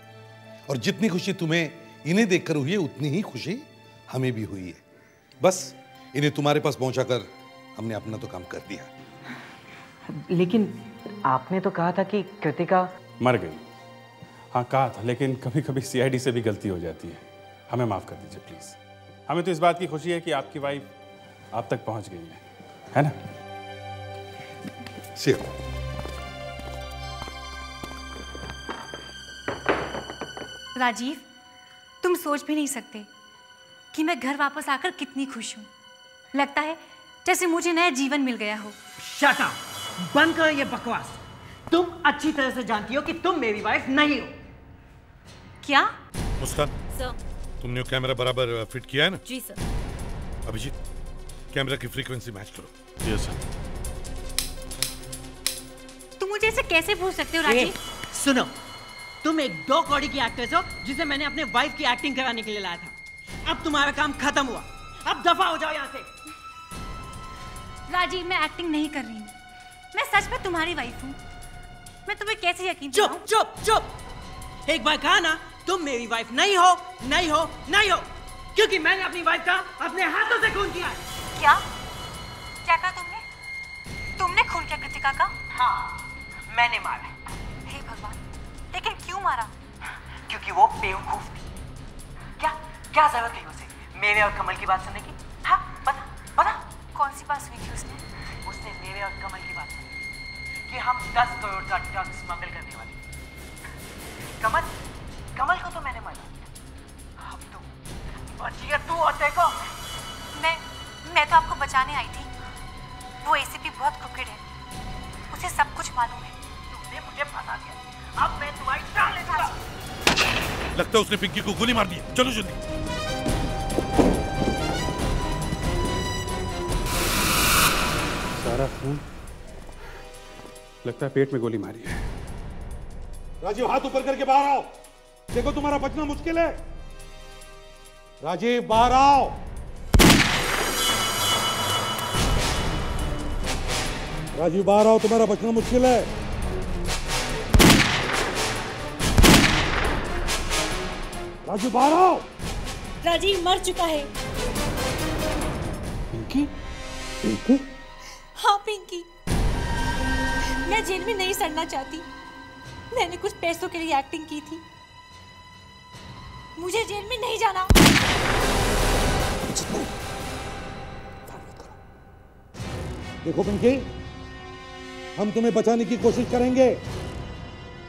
और जितनी खुशी तुम्हें इन्हें देखकर हुई है उतनी ही खुशी हमें भी हुई है। बस इन्हें तुम्हारे पास पहुंचाकर हमने अपना तो काम कर दिया। लेकिन आपने तो कहा था कि कृतिका मर गई। हाँ कहा था, लेकिन कभी कभी सीआईडी से भी गलती हो जाती है। हमें माफ कर दीजिए प्लीज। हमें तो इस बात की खुशी है कि आपकी वाइफ आप तक पहुंच गई है ना? सिर्फ राजीव, तुम सोच भी नहीं सकते कि मैं घर वापस आकर कितनी खुश हूँ। लगता है जैसे मुझे नया जीवन मिल गया हो। Shut up! बंद करो ये बकवास। तुम अच्छी तरह से जानती हो कि तुम मेरी वाइफ नहीं हो। क्या? मुस्कान, सर। तुमने कैमरा बराबर फिट किया है ना? जी सर। अभिजीत, कैमरा की फ्रीक्वेंसी मैच करो। Yes sir. तुम मुझे ऐसे कैसे पूछ सकते हो राजीव? सुनो, तुम एक 2 कौड़ी की एक्ट्रेस हो जिसे मैंने अपने वाइफ की एक्टिंग कराने के लिए लाया था। अब तुम्हारा काम खत्म हुआ। अब दफा हो जाओ यहाँ से। राजीव, मैं एक्टिंग नहीं कर रही हूँ। मैं सच में तुम्हारी वाइफ हूँ। मैं तुम्हें कैसे यकीन दिलाऊं? चुप चुप चुप! एक बार कहा ना तुम मेरी वाइफ नहीं हो, नहीं हो, नहीं हो, क्योंकि मैंने अपनी वाइफ का अपने हाथों से खून किया। क्या? क्या कहा तुमने? तुमने खून किया कृतिका का? हाँ, मैंने मारा। हे भगवान, लेकिन क्यों मारा? क्योंकि वो बेवकूफ थी। क्या क्या जरूरत थी उसे मेरे और कमल की बात सुनने की? हाँ, बता बता। कौन सी बात सुनी थी उसने? उसने मेरे और कमल की बात सुनी कि हम 10 करोड़ का ट्रक स्मगल करने वाले। कमल को तो मैंने मना दिया। अब तो बचिए तू और देखो। मैं तो आपको बचाने आई थी। वो एसीपी बहुत क्रूकेड है, उसे सब कुछ मालूम है। तुमने मुझे फंसा दिया, अब मैं तुम्हारी जान ले दूंगा। लगता है उसने पिंकी को गोली मार दी। चलो जल्दी। सारा खून लगता है पेट में गोली मारी है। राजीव हाथ ऊपर करके बाहर आओ। देखो तुम्हारा बचना मुश्किल है। राजीव बाहर आओ। राजीव बाहर आओ, तुम्हारा बचना मुश्किल है। राजीव बाहर आओ। राजीव मर चुका है। पिंकी? पिंकी? हाँ पिंकी, मैं जेल में नहीं सड़ना चाहती। मैंने कुछ पैसों के लिए एक्टिंग की थी, मुझे जेल में नहीं जाना। देखो पिंकी, हम तुम्हें बचाने की कोशिश करेंगे।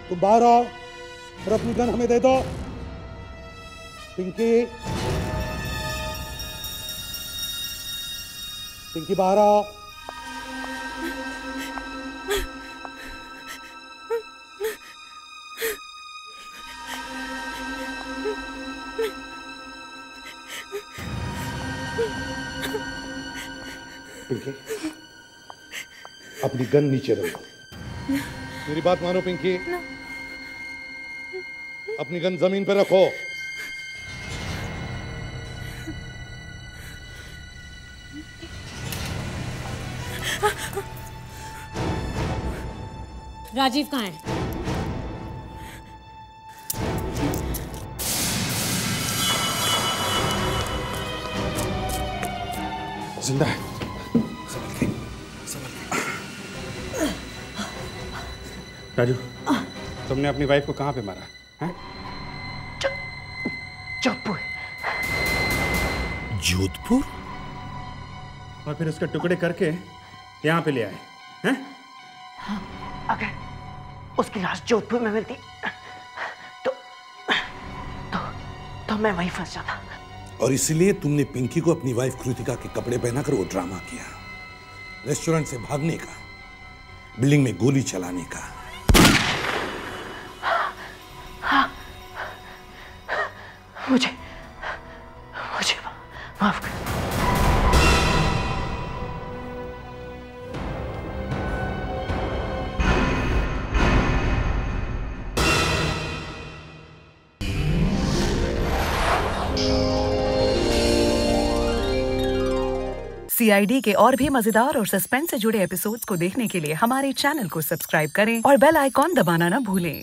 तुम बाहर आओ और अपनी गन हमें दे दो। पिंकी, पिंकी बाहर आओ। पिंकी, अपनी गन नीचे रखो। मेरी बात मानो पिंकी, अपनी गन जमीन पर रखो। राजीव कहाँ है? जिंदा है। राजू, तुमने अपनी वाइफ को कहाँ पे मारा है? जोधपुर। जोधपुर? और फिर उसके टुकड़े करके यहाँ पे ले आए हैं? अगर उसकी लाश जोधपुर में मिलती तो मैं वहीं फंस जाता। और इसलिए तुमने पिंकी को अपनी वाइफ कृतिका के कपड़े पहनाकर वो ड्रामा किया, रेस्टोरेंट से भागने का, बिल्डिंग में गोली चलाने का। हाँ, मुझे माफ कर। CID के और भी मजेदार और सस्पेंस से जुड़े एपिसोड्स को देखने के लिए हमारे चैनल को सब्सक्राइब करें और बेल आइकॉन दबाना ना भूलें।